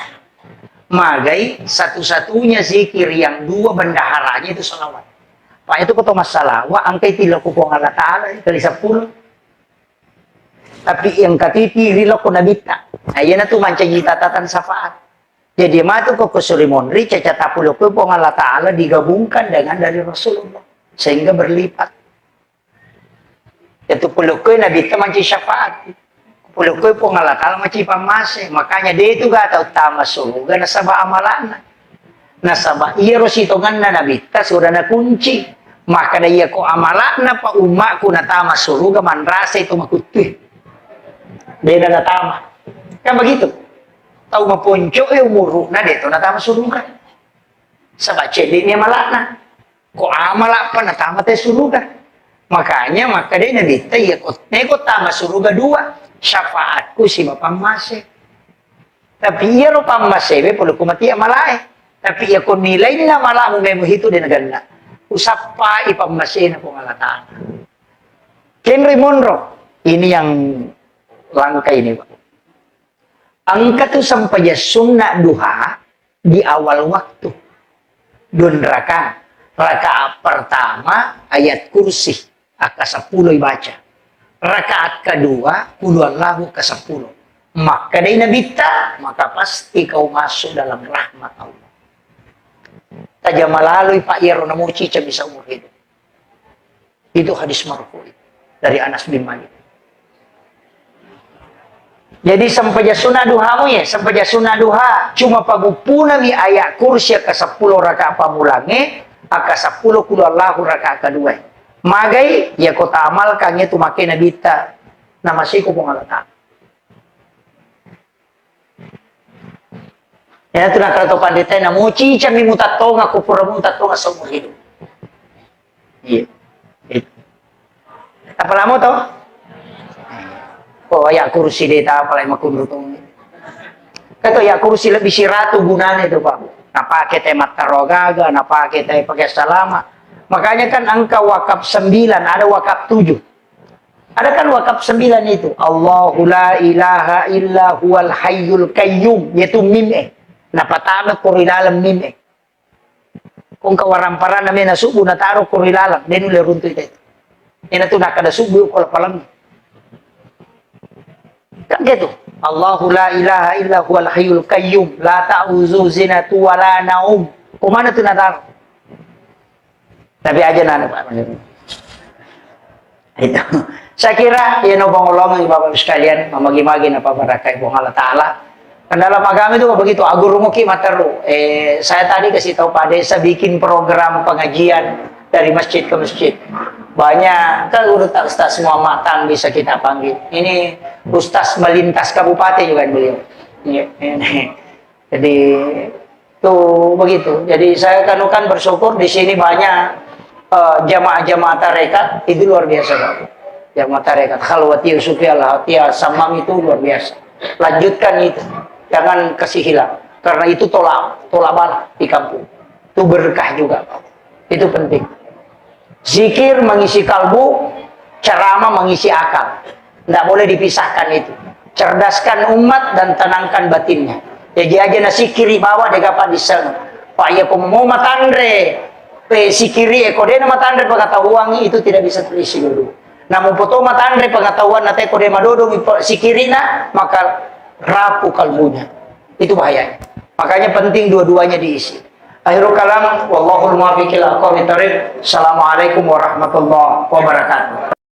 Magai, satu-satunya zikir yang dua bendaharanya itu salawat. Pak itu kata masalah, wa angkai tila ko kung Allah Ta'ala, kali 10. Tapi yang katiti, rila ko nabita. Ayan na tu mancang itatatan safaat. Jadi matu ko kusulimonri, cacatapulo ko kung Allah Ta'ala digabungkan dengan dari Rasulullah. Sehingga berlipat. Itu pulo ko nabita mancang syafaat. Pulo ko po nga lakal macipamase. Makanya dia itu gak tama suruga nasaba amalana. Nasaba iya rosito nga na nabita sudah na kunci. Maka na iya ko amalana pa uma ko na tama suruga manrasa itu makutuh. Dia na natama. Kan begitu. Tahu maponco umuru na dito na tama suruga. Sabak cedek niya malana. Ko amala pa na tama tayo suruga. Makanya maka dia nabita iya ko tama suruga 2. Syafaatku si mapamase. Tapi iya ro pamase be polo kumati amalae. Tapi iya ko nilay na mala mo memo hito din naganda. Usap pa ipamase na kung alataan. Henry Monroe, ini yang langka ini Pak. Ang katusampaya sunna duha di awal waktu. Dun raka pertama ayat kursi aka 10 baca. Rakaat kedua, Qulhuwallahu ke-10. Maka dari nabita, maka pasti kau masuk dalam rahmat Allah. Taja malalui Pak Yero namuci bisa umur hidup. Itu hadis marfu dari Anas bin Malik. Jadi sampai sunnah duhamu ya, sampai sunnah duha cuma pagupuna mi ayat kursi ke-10 rakaat pamulange, aka 10 Qulhuwallahu rakaat kedua. Magai ya kota amalkan itu makai nabita nama siku pengalatan. Ya tu nak kalau pandai na muci cami mutatonga kupura mutatonga seumur hidup. Iya. Apa lama tu? Oh ya kursi deta apa lagi makundutong. Kata ya kursi lebih siratu gunanya itu Pak. Napake teh matarogaga, napake teh pakai salama. Makanya kan angka wakaf 9, ada wakaf 7. Ada kan wakaf 9 itu. Allahu la ilaha illa huwal hayyul qayyum. Yaitu mim napatama kurilalam mim Kung kawaramparan namin na subo nataro kurilalam. Then uli runto ito. Yan na ito nakada subo ko palang. Kan gitu. Allahu la ilaha illa huwal hayyul qayyum. La ta'uzu zinatu wa la naum. Kumana ito nataro? Tapi aja nana Pak. Itu. Saya kira ya no pangulong Bapak sekalian mamagi-magi na pabarakai po Allah Ta'ala. Kan dalam agama itu begitu agurumuki mataru. Saya tadi kasih tahu Pak Desa bikin program pengajian dari masjid ke masjid. Banyak kan udah ustaz semua matang bisa kita panggil. Ini ustaz melintas kabupaten juga beliau. Jadi tuh begitu. Jadi saya kan bersyukur di sini banyak jamaah-jamaah tarekat itu luar biasa Bapak. Jamaah tarekat khalwati usufi al-hatiyah samam itu luar biasa. Lanjutkan itu, jangan kasih hilang karena itu tolak bala di kampung. Itu berkah juga Pak. Itu penting. Zikir mengisi kalbu, ceramah mengisi akal. Tidak boleh dipisahkan itu. Cerdaskan umat dan tenangkan batinnya. Jadi aja nasi kiri bawah degapan di sana. Pak ya mau matandre. Si kiri kode nama tandre pengetahuan itu tidak bisa terisi dulu. Namun foto matandre pengetahuan nate kode madodo si kiri na maka rapuh kalbunya. Itu bahaya. Makanya penting dua-duanya diisi. Akhirul kalam wallahul muwaffiq ila aqwamit thariq. Assalamualaikum warahmatullahi wabarakatuh.